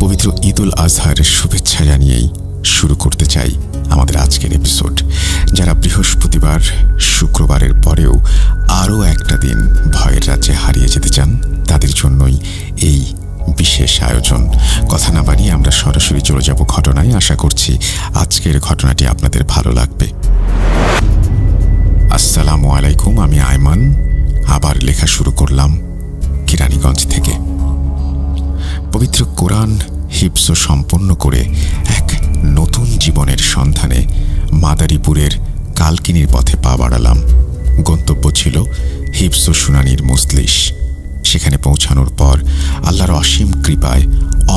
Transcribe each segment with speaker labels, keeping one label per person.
Speaker 1: পবিত্র ঈদুল আজহারের শুভেচ্ছা জানিয়েই শুরু করতে চাই আমাদের আজকের এপিসোড। যারা বৃহস্পতিবার শুক্রবারের পরেও আরও একটা দিন ভয়ের রাজ্যে হারিয়ে যেতে চান, তাদের জন্যই এই বিশেষ আয়োজন। কথা না বাড়িয়ে আমরা সরাসরি চলে যাব ঘটনায়। আশা করছি আজকের ঘটনাটি আপনাদের ভালো লাগবে। আসসালামু আলাইকুম, আমি আয়মান। আবার লেখা শুরু করলাম কেরানীগঞ্জ থেকে। পবিত্র কোরআন হিফজ সম্পন্ন করে এক নতুন জীবনের সন্ধানে মাদারীপুরের কালকিনির পথে পা বাড়ালাম। গন্তব্য ছিল হিফজ শুনানির মজলিস। সেখানে পৌঁছানোর পর আল্লাহর অসীম কৃপায়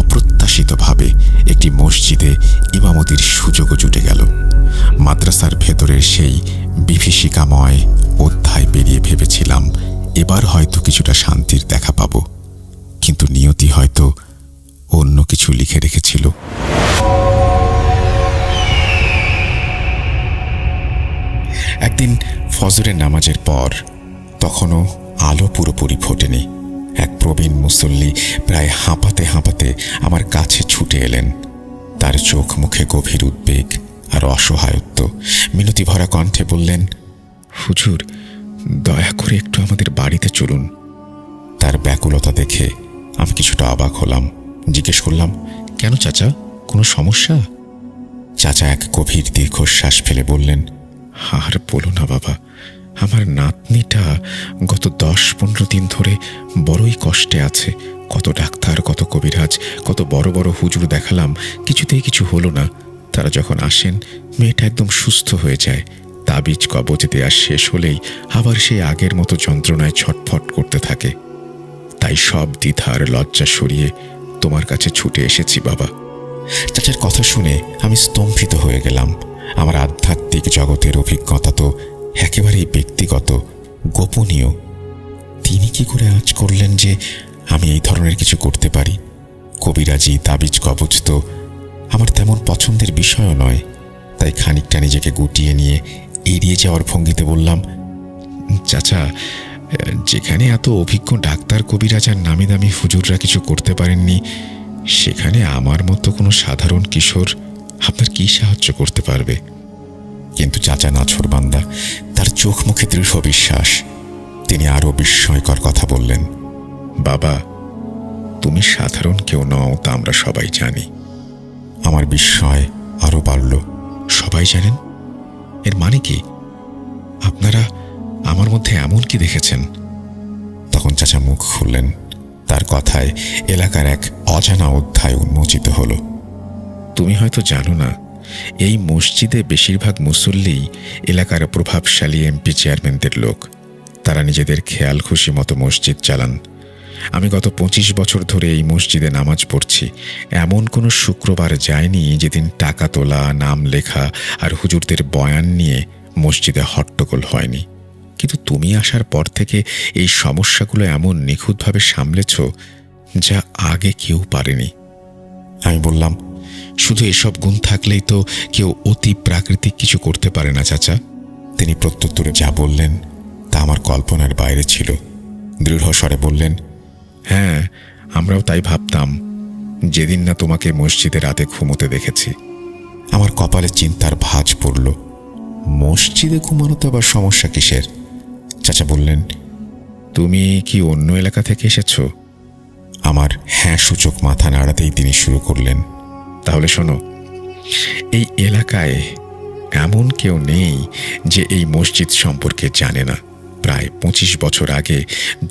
Speaker 1: অপ্রত্যাশিতভাবে একটি মসজিদে ইমামতির সুযোগও জুটে গেল। মাদ্রাসার ভেতরের সেই বিভীষিকাময় অধ্যায় পেরিয়ে ভেবেছিলাম এবার হয়তো কিছুটা শান্তির দেখা পাব, কিন্তু নিয়তি হয়তো অন্য কিছু লিখে রেখেছিল। একদিন ফজরের নামাজের পর, তখনও আলো পুরোপুরি ফোটেনি, এক প্রবীণ মুসল্লি প্রায় হাঁপাতে হাঁপাতে আমার কাছে ছুটে এলেন। তার চোখ মুখে গভীর উদ্বেগ আর অসহায়ত্ব। মিনতি ভরা কণ্ঠে বললেন, হুজুর, দয়া করে একটু আমাদের বাড়িতে চলুন। তার ব্যাকুলতা দেখে আমি কিছুটা অবাক হলাম। জিজ্ঞেস করলাম, কেন চাচা, কোনো সমস্যা? চাচা এক গভীর দীর্ঘশ্বাস ফেলে বললেন, আর বলো না বাবা, আমার নাতনিটা গত 10-15 দিন ধরে বড়ই কষ্টে আছে। কত ডাক্তার, কত কবিরাজ, কত বড় বড় হুজুর দেখালাম, কিছুতেই কিছু হলো না। তারা যখন আসেন, মেয়েটা একদম সুস্থ হয়ে যায়। তাবিজ কবজ দেয়া শেষ হলেই আবার সেই আগের মতো যন্ত্রণায় ছটফট করতে থাকে। তাই সব দ্বিধা আর লজ্জা সরিয়ে তোমার কাছে ছুটে এসেছি বাবা। চাচার কথা শুনে আমি স্তম্ভিত হয়ে গেলাম। আমার আধ্যাত্মিক জগতের অভিজ্ঞতা তো একেবারেই ব্যক্তিগত, গোপনীয়। তিনি কি করে আঁচ করলেন যে আমি এই ধরনের কিছু করতে পারি? কবিরাজি, তাবিজ কবজ তো আমার তেমন পছন্দের বিষয়ও নয়। তাই খানিকটা নিজেকে গুটিয়ে নিয়ে এড়িয়ে যাওয়ার ভঙ্গিতে বললাম, চাচা, যেখানে এত অভিজ্ঞ ডাক্তার, কবিরাজ আর নামি দামি হুজুররা কিছু করতে পারেননি, সেখানে আমার মতো কোনো সাধারণ কিশোর আপনার কি সাহায্য করতে পারবে? কিন্তু চাচা নাছোড়বান্দা, তার চোখ মুখে দৃঢ় বিশ্বাস। তিনি আরও বিস্ময়কর কথা বললেন, বাবা, তুমি সাধারণ কেউ নও, তা আমরা সবাই জানি। আমার বিস্ময় আরও বাড়ল। সবাই জানেন? এর মানে কি? আপনারা আমার মধ্যে এমন কি দেখেছেন? তখন চাচা মুখ খুললেন। তার কথায় এলাকার এক অজানা অধ্যায় উন্মোচিত হল। তুমি হয়তো জানো না, এই মসজিদে বেশিরভাগ মুসল্লি এলাকার প্রভাবশালী এমপি চেয়ারম্যানদের লোক। তারা নিজেদের খেয়াল খুশি মতো মসজিদ চালান। আমি গত 25 বছর ধরে এই মসজিদে নামাজ পড়ছি। এমন কোনো শুক্রবার যায়নি যেদিন টাকা তোলা, নাম লেখা আর হুজুরদের বয়ান নিয়ে মসজিদে হট্টগোল হয়নি। কিন্তু তুমি আসার পর থেকে এই সমস্যাগুলো এমন নিখুঁতভাবে সামলেছ যা আগে কেউ পারেনি। আমি বললাম, শুধু এসব গুণ থাকলেই তো কেউ অতি প্রাকৃতিক কিছু করতে পারে না চাচা। তিনি প্রত্যুত্তরে যা বললেন তা আমার কল্পনার বাইরে ছিল। দৃঢ় স্বরে বললেন, হ্যাঁ, আমরাও তাই ভাবতাম যেদিন না তোমাকে মসজিদে রাতে ঘুমোতে দেখেছি। আমার কপালে চিন্তার ভাঁজ পড়ল। মসজিদে ঘুমানোতে আবার সমস্যা কিসের? চাচা বললেন, তুমি কি অন্য এলাকা থেকে এসেছ? আমার হ্যাঁ সূচক মাথা নাড়াতেই তিনি শুরু করলেন, তাহলে শোনো, এই এলাকায় এমন কেউ নেই যে এই মসজিদ সম্পর্কে জানে না। প্রায় 25 বছর আগে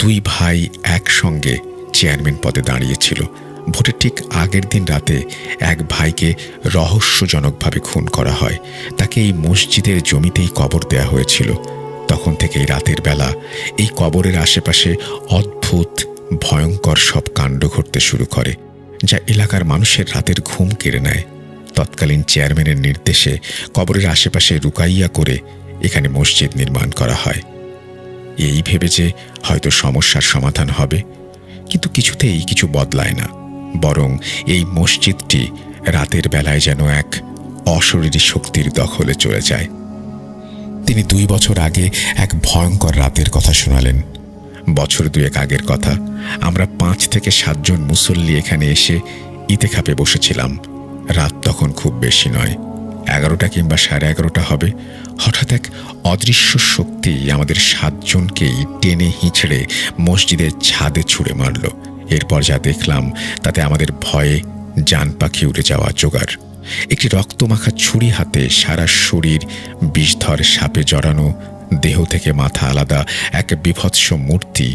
Speaker 1: 2 ভাই একসঙ্গে চেয়ারম্যান পদে দাঁড়িয়েছিল। ভোটের ঠিক আগের দিন রাতে এক ভাইকে রহস্যজনকভাবে খুন করা হয়। তাকে এই মসজিদের জমিতেই কবর দেয়া হয়েছিল। তখন থেকেই রাতের বেলা এই কবরের আশেপাশে অদ্ভুত ভয়ঙ্কর সব কাণ্ড ঘটতে শুরু করে, যা এলাকার মানুষের রাতের ঘুম কেড়ে নেয়। তৎকালীন চেয়ারম্যানের নির্দেশে কবরের আশেপাশে রুকাইয়া করে এখানে মসজিদ নির্মাণ করা হয়, এই ভেবে যে হয়তো সমস্যার সমাধান হবে। কিন্তু কিছুতেই কিছু বদলায় না, বরং এই মসজিদটি রাতের বেলায় যেন এক অশরীরী শক্তির দখলে চলে যায়। তিনি 2 বছর আগে এক ভয়ঙ্কর রাতের কথা শোনালেন। বছর 2 আগের কথা। আমরা 5 থেকে 7 জন মুসল্লি এখানে এসে ইতেকাফে বসেছিলাম। রাত তখন খুব বেশি নয়, 11টা কিংবা 11:30 হবে। হঠাৎ এক অদৃশ্য শক্তি আমাদের 7 জনকেই টেনে হিঁচড়ে মসজিদের ছাদে ছুঁড়ে মারল। এরপর যা দেখলাম তাতে আমাদের ভয়ে জান পাখি উড়ে যাওয়া জোগাড়। একটি রক্তমাখা ছুরি হাতে, সারা শরীর বিষধর সাপে জড়ানো, দেহ থেকে মাথা আলাদা এক বিভৎস মূর্তি।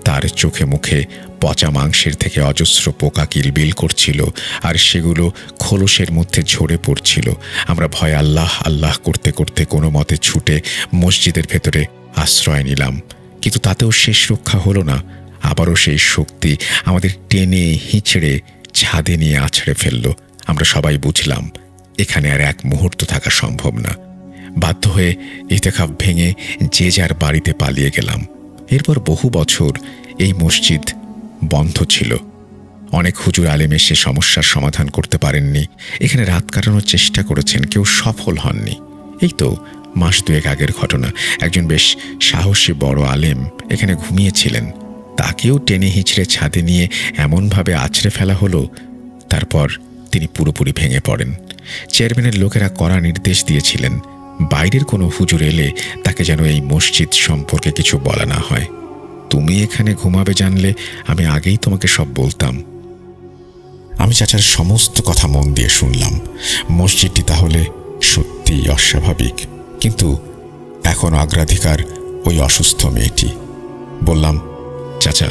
Speaker 1: তার চোখে মুখে পচা মাংসের থেকে অজস্র পোকা কিলবিল করছিল, আর সেগুলো খোলসের মধ্যে ঝরে পড়ছিল। আমরা ভয়ে আল্লাহ আল্লাহ করতে করতে কোনো মতে ছুটে মসজিদের ভেতরে আশ্রয় নিলাম, কিন্তু তাতেও শেষ রক্ষা হলো না। আবারও সেই শক্তি আমাদের টেনে হিঁচড়ে ছাদে নিয়ে আছড়ে ফেলল। আমরা সবাই বুঝলাম এখানে আর এক মুহূর্ত থাকা সম্ভব না। বাধ্য হয়ে ইতেকাফ ভেঙে যে যার বাড়িতে পালিয়ে গেলাম। এরপর বহু বছর এই মসজিদ বন্ধ ছিল। অনেক হুজুর আলেম এসে সমস্যার সমাধান করতে পারেননি, এখানে রাত কাটানোর চেষ্টা করেছেন, কেউ সফল হননি। এই তো মাস 2 আগের ঘটনা। একজন বেশ সাহসী বড় আলেম এখানে ঘুমিয়েছিলেন, তাকেও টেনে হিঁচড়ে ছাদে নিয়ে এমনভাবে আছড়ে ফেলা হলো, তারপর তিনি পুরোপুরি ভেঙে পড়েন। চেয়ারম্যানের লোকেরা কড়া নির্দেশ দিয়েছিলেন, বাইরের কোনো হুজুর এলে তাকে যেন এই মসজিদ সম্পর্কে কিছু বলা না হয়। তুমি এখানে ঘুমাবে জানলে আমি আগেই তোমাকে সব বলতাম। আমি চাচার সমস্ত কথা মন দিয়ে শুনলাম। মসজিদটি তাহলে সত্যিই অস্বাভাবিক, কিন্তু এখন অগ্রাধিকার ওই অসুস্থ মেয়েটি। বললাম, চাচা,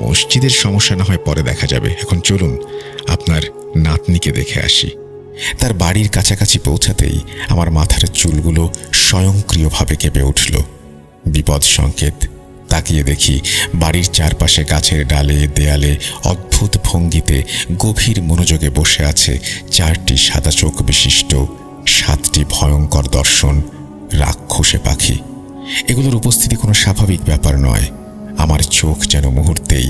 Speaker 1: মসজিদের সমস্যা না হয় পরে দেখা যাবে, এখন চলুন আপনার নাতনিকে দেখে আসি। তার বাড়ির কাছাকাছি পৌঁছাতেই আমার মাথার চুলগুলো স্বয়ংক্রিয়ভাবে কেঁপে উঠল। বিপদ সংকেত। তাকিয়ে দেখি বাড়ির চারপাশে গাছের ডালে দেয়ালে অদ্ভুত ভঙ্গিতে গভীর মনোযোগে বসে আছে 4টি সাদা চোখ বিশিষ্ট 7টি ভয়ঙ্কর দর্শন রাক্ষসে পাখি। এগুলোর উপস্থিতি কোনো স্বাভাবিক ব্যাপার নয়। আমার চোখ যেন মুহূর্তেই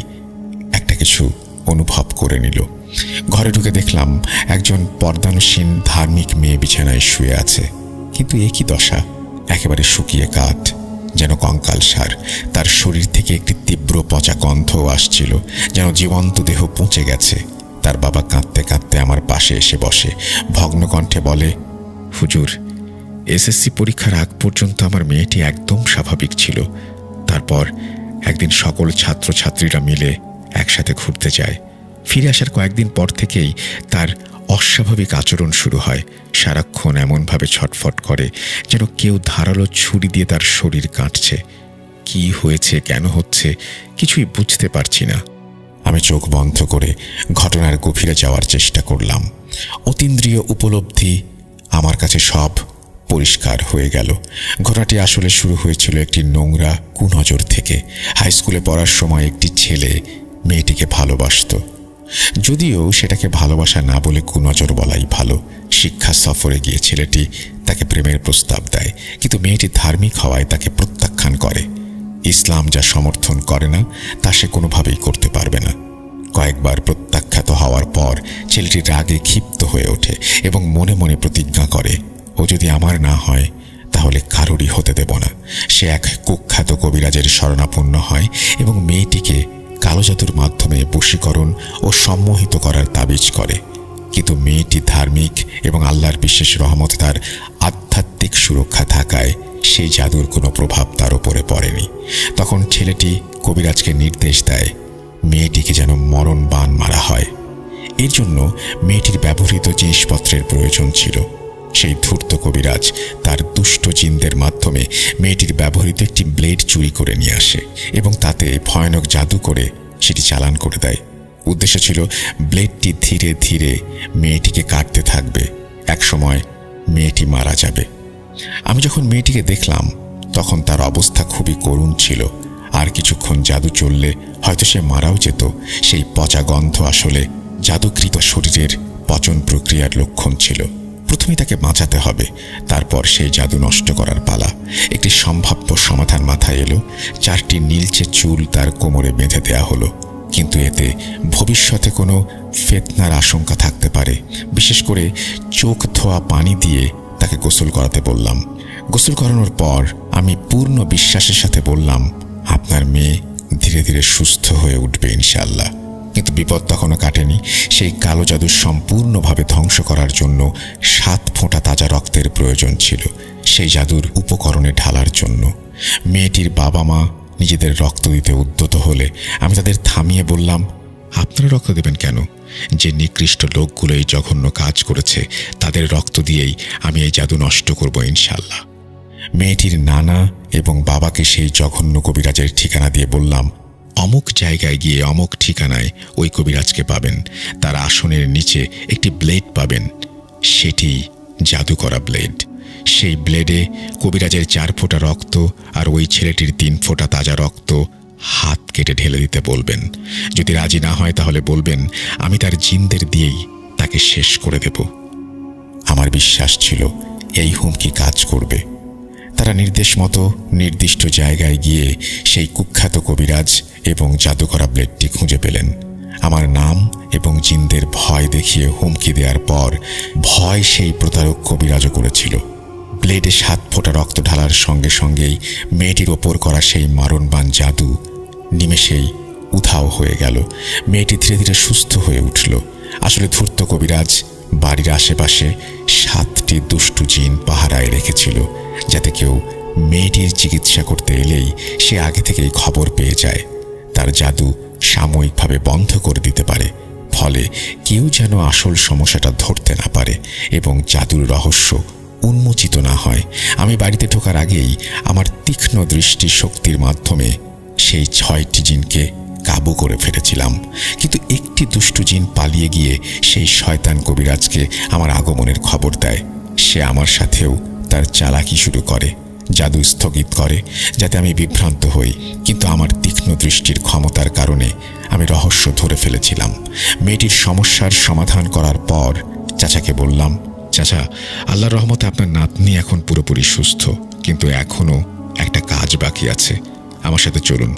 Speaker 1: একটা কিছু অনুভব করে নিল। ঘরে ঢুকে দেখলাম একজন পর্দানুসীন ধার্মিক মেয়ে বিছানায় শুয়ে আছে, কিন্তু এ কি দশা! একেবারে শুকিয়ে কাঠ, যেন কঙ্কালসার। তার শরীর থেকে একটি তীব্র পচা গন্ধও আসছিল, যেন জীবন্ত দেহ পচে গেছে। তার বাবা কাঁদতে কাঁদতে আমার পাশে এসে বসে, ভগ্ন কণ্ঠে বলে, হুজুর, এসএসসি পরীক্ষার আগ পর্যন্ত আমার মেয়েটি একদম স্বাভাবিক ছিল। তারপর একদিন সকল ছাত্রছাত্রীরা মিলে একসাথে ঘুরতে যায়। ফিরে আসার কয়েকদিন পর থেকেই তার অস্বাভাবিক আচরণ শুরু হয়। সারাক্ষণ এমনভাবে ছটফট করে যেন কেউ ধারালো ছুরি দিয়ে তার শরীর কাটছে। কি হয়েছে, কেন হচ্ছে, কিছুই বুঝতে পারছি না। আমি চোখ বন্ধ করে ঘটনার গভীরে যাওয়ার চেষ্টা করলাম। অতীন্দ্রিয় উপলব্ধি আমার কাছে সব পরিষ্কার হয়ে গেল। ঘটনাটি আসলে শুরু হয়েছিল একটি নোংরা কুনজর থেকে। হাই স্কুলে পড়ার সময় একটি ছেলে মেয়েটিকে ভালোবাসত, যদিও সেটাকে ভালোবাসা না বলে কুনজর বলাই ভালো। শিক্ষা সফরে গিয়ে ছেলেটি তাকে প্রেমের প্রস্তাব দেয়, কিন্তু মেয়েটি ধার্মিক হওয়ায় তাকে প্রত্যাখ্যান করে। ইসলাম যা সমর্থন করে না তা সে কোনোভাবেই করতে পারবে না। কয়েকবার প্রত্যাখ্যাত হওয়ার পর ছেলেটি রাগে ক্ষিপ্ত হয়ে ওঠে এবং মনে মনে প্রতিজ্ঞা করে, ও যদি আমার না হয় তাহলে কারোরই হতে দেব না। সে এক কুখ্যাত কবিরাজের শরণাপন্ন হয় এবং মেয়েটিকে কালো জাদুর মাধ্যমে বশীকরণ ও সম্মোহিত করার তাবিজ করে। কিন্তু মেয়েটি ধার্মিক এবং আল্লাহর বিশেষ রহমত তার আধ্যাত্মিক সুরক্ষা থাকায় সেই জাদুর কোনো প্রভাব তার উপরে পড়েনি। তখন ছেলেটি কবিরাজকে নির্দেশ দেয় মেয়েটিকে যেন মরণ বাণ মারা হয়। এর জন্য মেয়েটির ব্যবহৃত জিনিসপত্রের প্রয়োজন ছিল। সেই ধূর্ত কবিরাজ তার দুষ্ট জিনদের মাধ্যমে মেয়েটির ব্যবহৃত একটি ব্লেড চুরি করে নিয়ে আসে এবং তাতে ভয়ানক জাদু করে সেটি চালান করে দেয়। উদ্দেশ্য ছিল ব্লেডটি ধীরে ধীরে মেয়েটিকে কাটতে থাকবে, একসময় মেয়েটি মারা যাবে। আমি যখন মেয়েটিকে দেখলাম তখন তার অবস্থা খুবই করুণ ছিল। আর কিছুক্ষণ জাদু চললে হয়তো সে মারাও যেত। সেই পচা গন্ধ আসলে জাদুকৃত শরীরের পচন প্রক্রিয়ার লক্ষণ ছিল। প্রথমে তাকে বাঁচাতে হবে, তারপর সেই জাদু নষ্ট করার পালা। একটি সম্ভাব্য সমাধান মাথায় এলো। 4টি নীলচে চুল তার কোমরে বেঁধে দেয়া হলো, কিন্তু এতে ভবিষ্যতে কোনো ফিতনার আশঙ্কা থাকতে পারে। বিশেষ করে চোখ ধোয়া পানি দিয়ে তাকে গোসল করাতে বললাম। গোসল করানোর পর আমি পূর্ণ বিশ্বাসের সাথে বললাম, আপনার মেয়ে ধীরে ধীরে সুস্থ হয়ে উঠবে ইনশাআল্লাহ। কিন্তু বিপদ তখনও কাটেনি। সেই কালো জাদু সম্পূর্ণভাবে ধ্বংস করার জন্য 7 ফোঁটা তাজা রক্তের প্রয়োজন ছিল, সেই জাদুর উপকরণে ঢালার জন্য। মেয়েটির বাবা মা নিজেদের রক্ত দিতে উদ্যত হলে আমি তাদের থামিয়ে বললাম, আপনারা রক্ত দেবেন কেন? যে নিকৃষ্ট লোকগুলো এই জঘন্য কাজ করেছে তাদের রক্ত দিয়েই আমি এই জাদু নষ্ট করব ইনশাল্লাহ। মেয়েটির নানা এবং বাবাকে সেই জঘন্য কবিরাজের ঠিকানা দিয়ে বললাম, অমুক জায়গায় গিয়ে অমুক ঠিকানায় ওই কবিরাজকে পাবেন। তার আসনের নিচে একটি ব্লেড পাবেন, সেটি জাদু করা ব্লেড। সেই ব্লেডে কবিরাজের 4 ফোঁটা রক্ত আর ওই ছেলেটির 3 ফোঁটা তাজা রক্ত হাত কেটে ঢেলে দিতে বলবেন। যদি রাজি না হয় তাহলে বলবেন আমি তার জিনদের দিয়েই তাকে শেষ করে দেব। আমার বিশ্বাস ছিল এই হুমকি কাজ করবে। তারা নির্দেশ মতো নির্দিষ্ট জায়গায় গিয়ে সেই কুখ্যাত কবিরাজ এবং জাদুকরা ব্লেডটি খুঁজে পেলেন। আমার নাম এবং জিনদের ভয় দেখিয়ে হুমকি দেওয়ার পর ভয় সেই প্রতারক কবিরাজও করেছিল। ব্লেডে 7 ফোঁটা রক্ত ঢালার সঙ্গে সঙ্গেই মেয়েটির ওপর করা সেই মরণবান জাদু নিমেষেই উধাও হয়ে গেল। মেয়েটি ধীরে ধীরে সুস্থ হয়ে উঠল। আসলে ধূর্ত কবিরাজ বাড়ির আশেপাশে 7টি দুষ্টু জিন পাহারায় রেখেছিল, যাতে কেউ মেয়েটির চিকিৎসা করতে এলেই সে আগে থেকেই খবর পেয়ে যায়, তার জাদু সাময়িকভাবে বন্ধ করে দিতে পারে, ফলে কেউ যেন আসল সমস্যাটা ধরতে না পারে এবং জাদুর রহস্য উন্মোচিত না হয়। আমি বাড়িতে ঢোকার আগেই আমার তীক্ষ্ণ দৃষ্টি শক্তির মাধ্যমে সেই 6টি জিনকে কাবু করে ফেলেছিলাম। কিন্তু একটি দুষ্টু জিন পালিয়ে গিয়ে সেই শয়তান কবিরাজকে আমার আগমনের খবর দেয়। সে আমার সাথেও তার চালাকি শুরু করে, জাদু স্থগিত করে যাতে আমি বিভ্রান্ত হই। কিন্তু আমার তীক্ষ্ণ দৃষ্টির ক্ষমতার কারণে আমি রহস্য ধরে ফেলেছিলাম। মেয়েটির সমস্যার সমাধান করার পর চাচাকে বললাম, চাচা, আল্লাহর রহমতে আপনার নাতনি এখন পুরোপুরি সুস্থ, কিন্তু এখনও একটা কাজ বাকি আছে, আমার সাথে চলুন।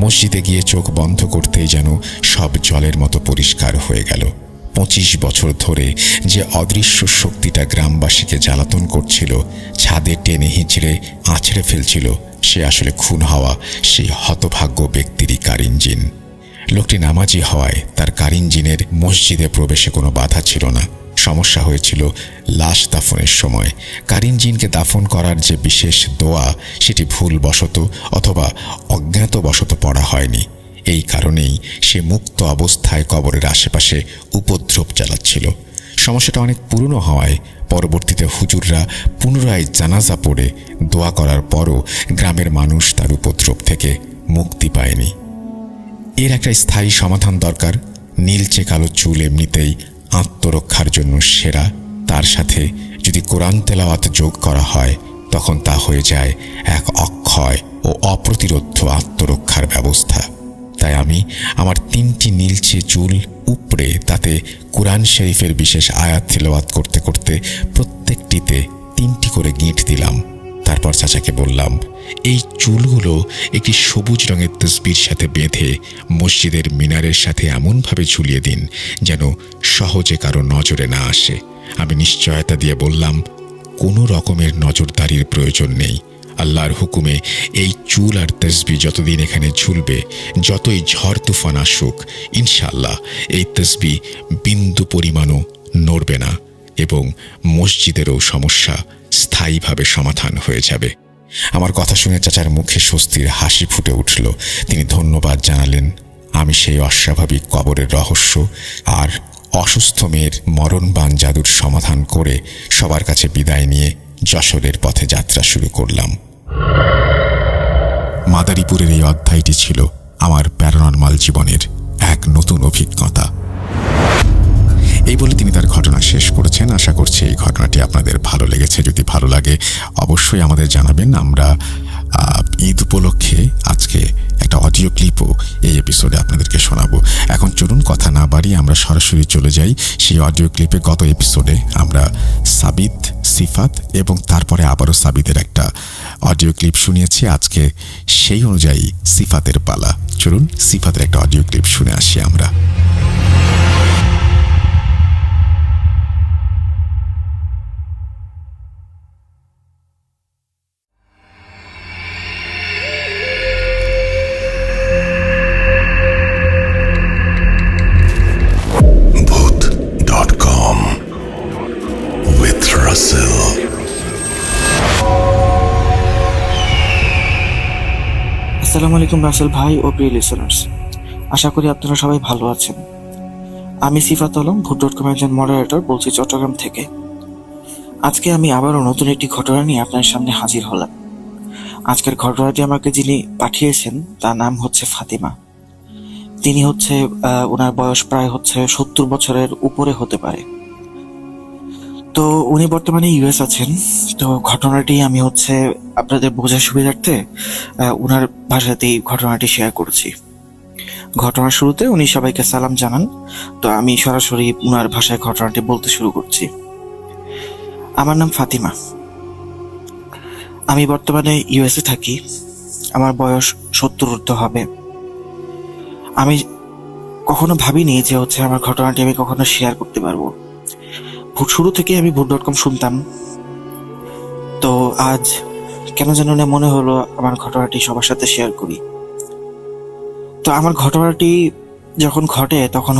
Speaker 1: মসজিদে গিয়ে চোখ বন্ধ করতেই যেন সব জলের মতো পরিষ্কার হয়ে গেল। 25 বছর ধরে যে অদৃশ্য শক্তিটা গ্রামবাসীকে জ্বালাতন করছিল, ছাদে টেনে হিঁচড়ে আছড়ে ফেলছিল, সে আসলে খুন হওয়া সেই হতভাগ্য ব্যক্তিরই কারিন জিন। লোকটি নামাজি হওয়ায় তার কারিন জিনের মসজিদে প্রবেশে কোনো বাধা ছিল না। সমস্যা হয়েছিল লাশ দাফনের সময়। কারিন জিনকে দাফন করার যে বিশেষ দোয়া, সেটি ভুলবশত অথবা অজ্ঞাতবশত পড়া হয়নি। এই কারণেই সে মুক্ত অবস্থায় কবরের আশেপাশে উপদ্রব চালাচ্ছিল। সমস্যাটা অনেক পুরনো হওয়ায় পরবর্তীতে হুজুররা পুনরায় জানাজা পড়ে দোয়া করার পরও গ্রামের মানুষ তার উপদ্রব থেকে মুক্তি পায়নি। এর একটা স্থায়ী সমাধান দরকার। নীলচে কালো চুল এমনিতেই আত্মরক্ষার জন্য সেরা, তার সাথে যদি কোরআন তেলাওয়াত যোগ করা হয় তখন তা হয়ে যায় এক অক্ষয় ও অপ্রতিরোধ্য আত্মরক্ষার ব্যবস্থা। তাই আমি আমার 3টি নীলচে চুল উপড়ে তাতে কোরআন শরীফের বিশেষ আয়াত তেলাওয়াত করতে করতে প্রত্যেকটিতে 3টি করে গিঁট দিলাম। তারপর চাচাকে বললাম, এই চুলগুলো একটি সবুজ রঙের তসবির সাথে বেঁধে মসজিদের মিনারের সাথে এমনভাবে ঝুলিয়ে দিন যেন সহজে কারো নজরে না আসে। আমি নিশ্চয়তা দিয়ে বললাম, কোনো রকমের নজরদারির প্রয়োজন নেই। আল্লাহর হুকুমে এই চুল আর তসবি যতদিন এখানে ঝুলবে, যতই ঝড় তুফান আসুক, ইনশাআল্লাহ এই তসবি বিন্দু পরিমাণও নড়বে না এবং মসজিদেরও সমস্যা স্থায়ীভাবে সমাধান হয়ে যাবে। আমার কথা শুনে চাচার মুখে স্বস্তির হাসি ফুটে উঠল। তিনি ধন্যবাদ জানালেন। আমি সেই অস্বাভাবিক কবরের রহস্য আর অসুস্থ মেয়ের মরণবান জাদুর সমাধান করে সবার কাছে বিদায় নিয়ে যশোরের পথে যাত্রা শুরু করলাম। মাদারীপুরের এই অধ্যায়টি ছিল আমার প্যারানরমাল জীবনের এক নতুন অভিজ্ঞতা। এই বলে তিনি তার ঘটনা শেষ করেছেন। আশা করছি এই ঘটনাটি আপনাদের ভালো লেগেছে। যদি ভালো লাগে অবশ্যই আমাদের জানাবেন। আমরা ঈদ উপলক্ষে আজকে একটা অডিও ক্লিপও এই এপিসোডে আপনাদেরকে শোনাবো। এখন চলুন কথা না বাড়িয়ে আমরা সরাসরি চলে যাই সেই অডিও ক্লিপে। গত এপিসোডে আমরা সাবিত, সিফাত এবং তারপরে আবারও সাবিতের একটা অডিও ক্লিপ শুনিয়েছি। আজকে সেই অনুযায়ী সিফাতের পালা। চলুন সিফাতের একটা অডিও ক্লিপ শুনে আসি আমরা।
Speaker 2: আলাইকুম রাসেল ভাই ও প্রিয় লিসেনার্স, আশা করি আপনারা সবাই ভালো আছেন। আমি সিফাত আলম, ভূত.com একজন মডারেটর, বলছি চট্টগ্রাম থেকে। আজকে আমি আবারও নতুন একটি ঘটনা নিয়ে আপনার সামনে হাজির হলাম। আজকের ঘটনাটি আমাকে যিনি পাঠিয়েছেন তার নাম হচ্ছে ফাতিমা। তিনি হচ্ছে ওনার বয়স প্রায় 70 বছরের উপরে হতে পারে। তো উনি বর্তমানে ইউএস আছেন। তো ঘটনাটি আমি আপনাদের বোঝার সুবিধার্থে ওনার ভাষাতেই ঘটনাটি শেয়ার করছি। ঘটনার শুরুতে উনি সবাইকে সালাম জানান। তো আমি সরাসরি উনার ভাষায় ঘটনাটি বলতে শুরু করছি। আমার নাম ফাতিমা। আমি বর্তমানে ইউএসএ থাকি। আমার বয়স 70 ঊর্ধ্ব হবে। আমি কখনো ভাবিনি যে আমার ঘটনাটি আমি কখনো শেয়ার করতে পারবো। শুরু থেকে আমি ভূত.com শুনতাম। তো আজ কেন যেন না মনে হলো আমার ঘটনাটি সবার সাথে শেয়ার করি। তো আমার ঘটনাটি যখন ঘটে তখন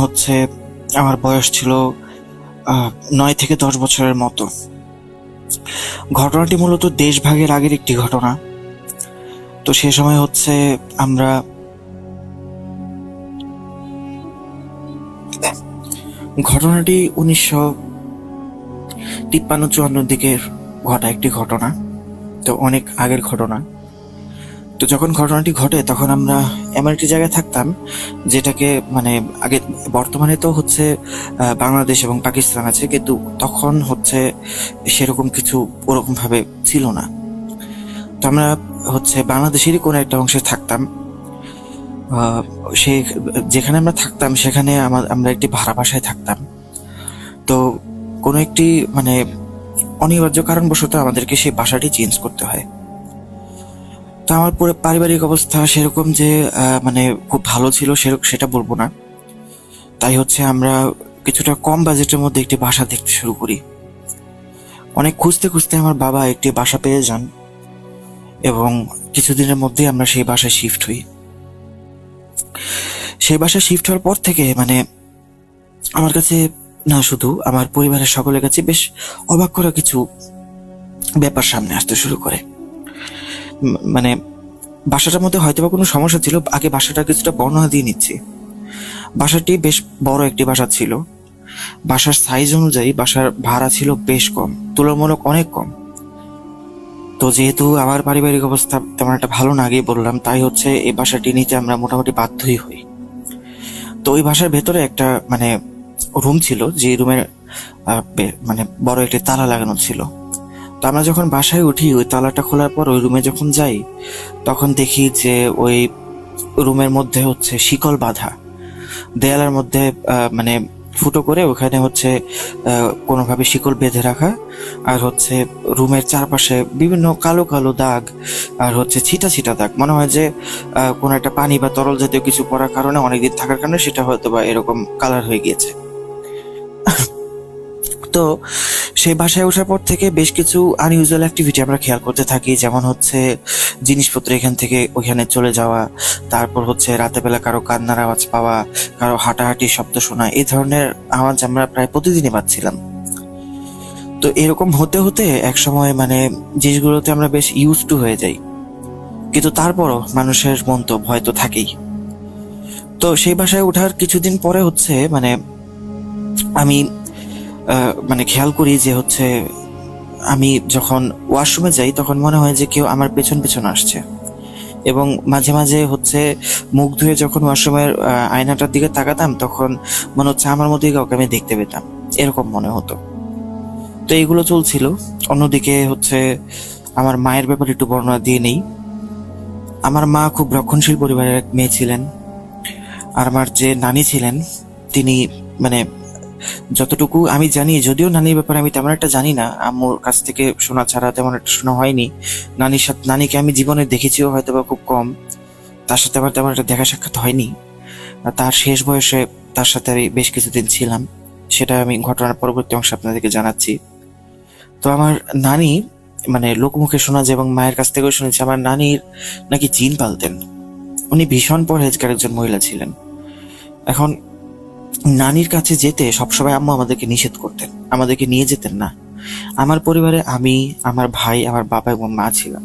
Speaker 2: আমার বয়স ছিল 9 থেকে 10 বছরের মতো। ঘটনাটি মূলত দেশভাগের আগের একটি ঘটনা। তো সে সময় আমরা ঘটনাটি 1953-54 দিকে ঘটা একটি ঘটনা। তো অনেক আগের ঘটনা। তো যখন ঘটনাটি ঘটে তখন আমরা এমন একটি জায়গায় থাকতাম যেটাকে আগে, বর্তমানে তো বাংলাদেশ এবং পাকিস্তান আছে, কিন্তু তখন সেরকম কিছু ওরকম ভাবে ছিল না। তো আমরা বাংলাদেশেরই কোনো একটা অংশে থাকতাম। সে যেখানে আমরা থাকতাম সেখানে আমরা একটি ভাড়া বাসায় থাকতাম। তো কোনো একটি অনিবার্য কারণবশত আমাদেরকে সেই বাসাটি চেঞ্জ করতে হয়। তো আমার পুরো পারিবারিক অবস্থা সেরকম যে খুব ভালো ছিল সেটা বলবো না। তাই আমরা কিছুটা কম বাজেটের মধ্যে একটি বাসা দেখতে শুরু করি। অনেক খুঁজতে খুঁজতে আমার বাবা একটি বাসা পেয়ে যান এবং কিছুদিনের মধ্যে আমরা সেই বাসায় শিফট হই। সেই বাসায় শিফট হওয়ার পর থেকে আমার কাছে না, শুধু আমার পরিবারের সকলের কাছে বেশ অবাক করা কিছু ব্যাপার সামনে আসতে শুরু করে। বাসাটার মধ্যে হয়তো বা কোনো সমস্যা ছিল। আগে বাসাটা কিছুটা বর্ণনা দিয়ে নিচ্ছি। বাসাটি বেশ বড় একটি বাসা ছিল। বাসার সাইজ অনুযায়ী বাসার ভাড়া ছিল বেশ কম, তুলনামূলক অনেক কম। তো যেহেতু আমার পারিবারিক অবস্থা তেমন একটা ভালো না, আগেই বললাম, তাই এই বাসাটি নিতে আমরা মোটামুটি বাধ্যই হই। তো ওই বাসার ভেতরে একটা রুম ছিল, যে রুমের বড় একটি তালা লাগানো ছিল। তো আমরা যখন বাসায় উঠি, ওই তালাটা খোলার পর ওই রুমে যখন যাই তখন দেখি যে ওই রুমের মধ্যে শিকল বাঁধা, দেয়ালের মধ্যে ফুটো করে ওখানে কোনোভাবে শিকল বেঁধে রাখা, আর রুমের চারপাশে বিভিন্ন কালো কালো দাগ, আর ছিটা ছিটা দাগ। মনে হয় যে কোনো একটা পানি বা তরল জাতীয় কিছু পড়ার কারণে, অনেকদিন থাকার কারণে সেটা হয়তো বা এরকম কালার হয়ে গিয়েছে। তো সেই বাসায় ওঠার পর থেকে বেশ কিছু আনইউজুয়াল অ্যাক্টিভিটি আমরা খেয়াল করতে থাকি, যেমন জিনিসপত্র এখান থেকে ওইখানে চলে যাওয়া, তারপর রাতের বেলা কারো কান্নার আওয়াজ পাওয়া, কারো হাঁটাহাঁটির শব্দ শোনা। এই ধরনের আওয়াজ আমরা প্রায় প্রতিদিনই পাচ্ছিলাম। তো এরকম হতে হতে এক সময় জিনিসগুলোতে আমরা বেশ ইউজ টু হয়ে যাই, কিন্তু তারপরও মানুষের মন তো ভয় তো থাকেই। তো সেই বাসায় ওঠার কিছুদিন পরে আমি খেয়াল করি যে আমি যখন ওয়াশরুমে যাই তখন মনে হয় যে কেউ আমার পেছন পেছন আসছে, এবং মাঝে মাঝে মুখ ধুয়ে যখন ওয়াশরুমের আয়নাটার দিকে তাকাতাম তখন মনে আমার মধ্যেই কাউকে আমি দেখতে পেতাম, এরকম মনে হতো। তো এইগুলো চলছিল। অন্যদিকে আমার মায়ের ব্যাপারে একটু বর্ণনা দিয়ে নেই। আমার মা খুব রক্ষণশীল পরিবারের এক মেয়ে ছিলেন। আর আমার যে নানি ছিলেন তিনি যতটুকু আমি জানি, যদিও নানির ব্যাপারে আমি তেমন একটা জানি না, আম্মুর কাছ থেকে শোনা ছাড়া তেমন একটা শোনা হয়নি। নানিকে আমি জীবনে দেখেছিও হয়তো বা খুব কম, তার সাথে আমার তেমন একটা দেখা সাক্ষাৎ হয়নি। তার শেষ বয়সে তার সাথে আমি বেশ কিছুদিন ছিলাম, সেটা আমি ঘটনার পরবর্তী অংশে আপনাদেরকে জানাচ্ছি। তো আমার নানি লোকমুখে শোনা যায় এবং মায়ের কাছ থেকেও শুনেছি, আমার নানির নাকি জিন পালতেন। উনি ভীষণ পরহেজগার একজন মহিলা ছিলেন। এখন নানির কাছে যেতে সবসময় আম্মু আমাদেরকে নিষেধ করতেন, আমাদেরকে নিয়ে যেতেন না। আমার পরিবারে আমি, আমার ভাই, আমার বাবা এবং মা ছিলাম।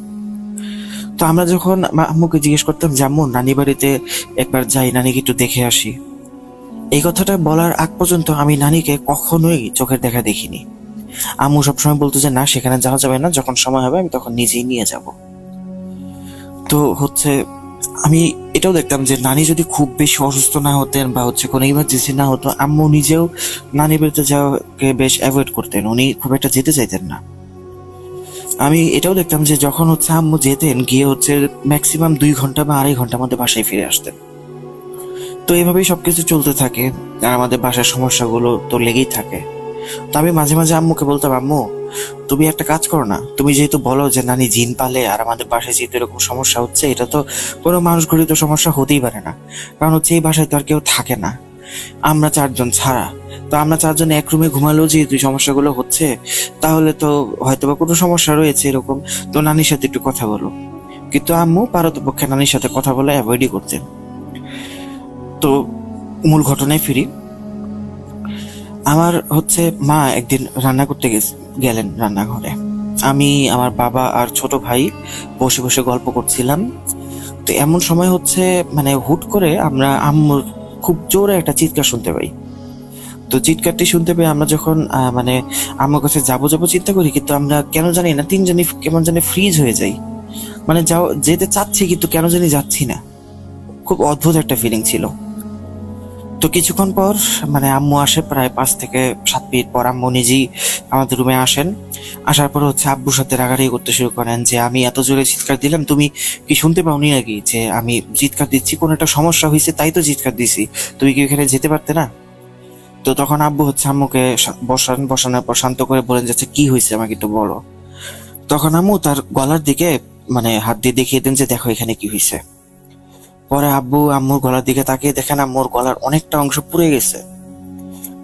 Speaker 2: তো আমরা যখন আম্মুকে জিজ্ঞেস করতাম যে আম্মু নানি বাড়িতে একবার যাই, নানিকে একটু দেখে আসি, এই কথাটা বলার আগ পর্যন্ত আমি নানিকে কখনোই চোখের দেখা দেখিনি। আম্মু সবসময় বলতো যে না, সেখানে যাওয়া যাবে না, যখন সময় হবে আমি তখন নিজেই নিয়ে যাব। তো আমি এটাও দেখতাম যে নানি যদি খুব বেশি অসুস্থ না হতেন বা কোনো ইমার্জেন্সি না হতো, আম্মু নিজেও নানি বাড়িতে যাওয়াকে বেশ অ্যাভয়েড করতেন, উনি খুব একটা যেতে চাইতেন না। আমি এটাও দেখতাম যে যখন আম্মু যেতেন, গিয়ে ম্যাক্সিমাম 2 ঘন্টা বা 2.5 ঘন্টার মধ্যে বাসায় ফিরে আসতেন। তো এইভাবেই সবকিছু চলতে থাকে, আর আমাদের বাসার সমস্যাগুলো তো লেগেই থাকে। তো আমি মাঝে মাঝে আম্মুকে বলতাম, আম্মু তুমি একটা কাজ করো না, তুমি যেহেতু বলো যে নানি জিন পালে, আর আমাদের বাসায় যেহেতু এরকম সমস্যা হচ্ছে, এটা তো কোনো মানুষ ঘটিত সমস্যা হতেই পারে না, কারণ এই বাসায় তো আর কেউ থাকে না, আমরা 4 জন ছাড়া। তো আমরা 4 জন এক রুমে ঘুমালেও যেহেতু সমস্যাগুলো হচ্ছে, তাহলে তো হয়তো বা কোনো সমস্যা রয়েছে এরকম, তো নানির সাথে একটু কথা বলো। কিন্তু আম্মু পারতপক্ষে নানির সাথে কথা বলে অ্যাভয়েডই করতেন। তো মূল ঘটনায় ফিরি। আমার মা একদিন রান্না করতে গেলেন রান্নাঘরে। আমি, আমার বাবা আর ছোট ভাই বসে বসে গল্প করছিলাম। তো এমন সময় হুট করে আমরা আম্মুর খুব জোরে একটা চিৎকার শুনতে পাই। তো চিৎকারটি শুনতে পেয়ে আমরা যখন আম্মুর কাছে যাবো যাবো চিন্তা করি, কিন্তু আমরা কেন জানি না 3 জনই কেমন জানি ফ্রিজ হয়ে যাই, যেতে চাচ্ছি কিন্তু কেন জানি যাচ্ছি না। খুব অদ্ভুত একটা ফিলিং ছিল। তো কিছুক্ষণ পর আম্মু আসে, প্রায় 5 থেকে 7 মিনিট পর আম্মু নিজেই আমাদের রুমে আসেন। আসার পর আব্বুর সাথে রাগারাগি করতে শুরু করেন যে আমি এত জোরে চিৎকার দিলাম, তুমি কি শুনতে পাওনি নাকি যে আমি চিৎকার দিচ্ছি? কোনো একটা সমস্যা হয়েছে তাই তো চিৎকার দিছি, তুমি কি ওখানে যেতে পারতে না? তো তখন আব্বু আম্মুকে বসানোর পর শান্ত করে বলেন যাচ্ছে কি হয়েছে আমাকে একটু বলো। তখন আম্মু তার গলার দিকে হাত দিয়ে দেখিয়ে দেন যে দেখো এখানে কি হয়েছে। পরে আব্বু আম্মুর গলার দিকে তাকিয়ে দেখেন আম্মুর গলার অনেকটা অংশ পুড়ে গেছে।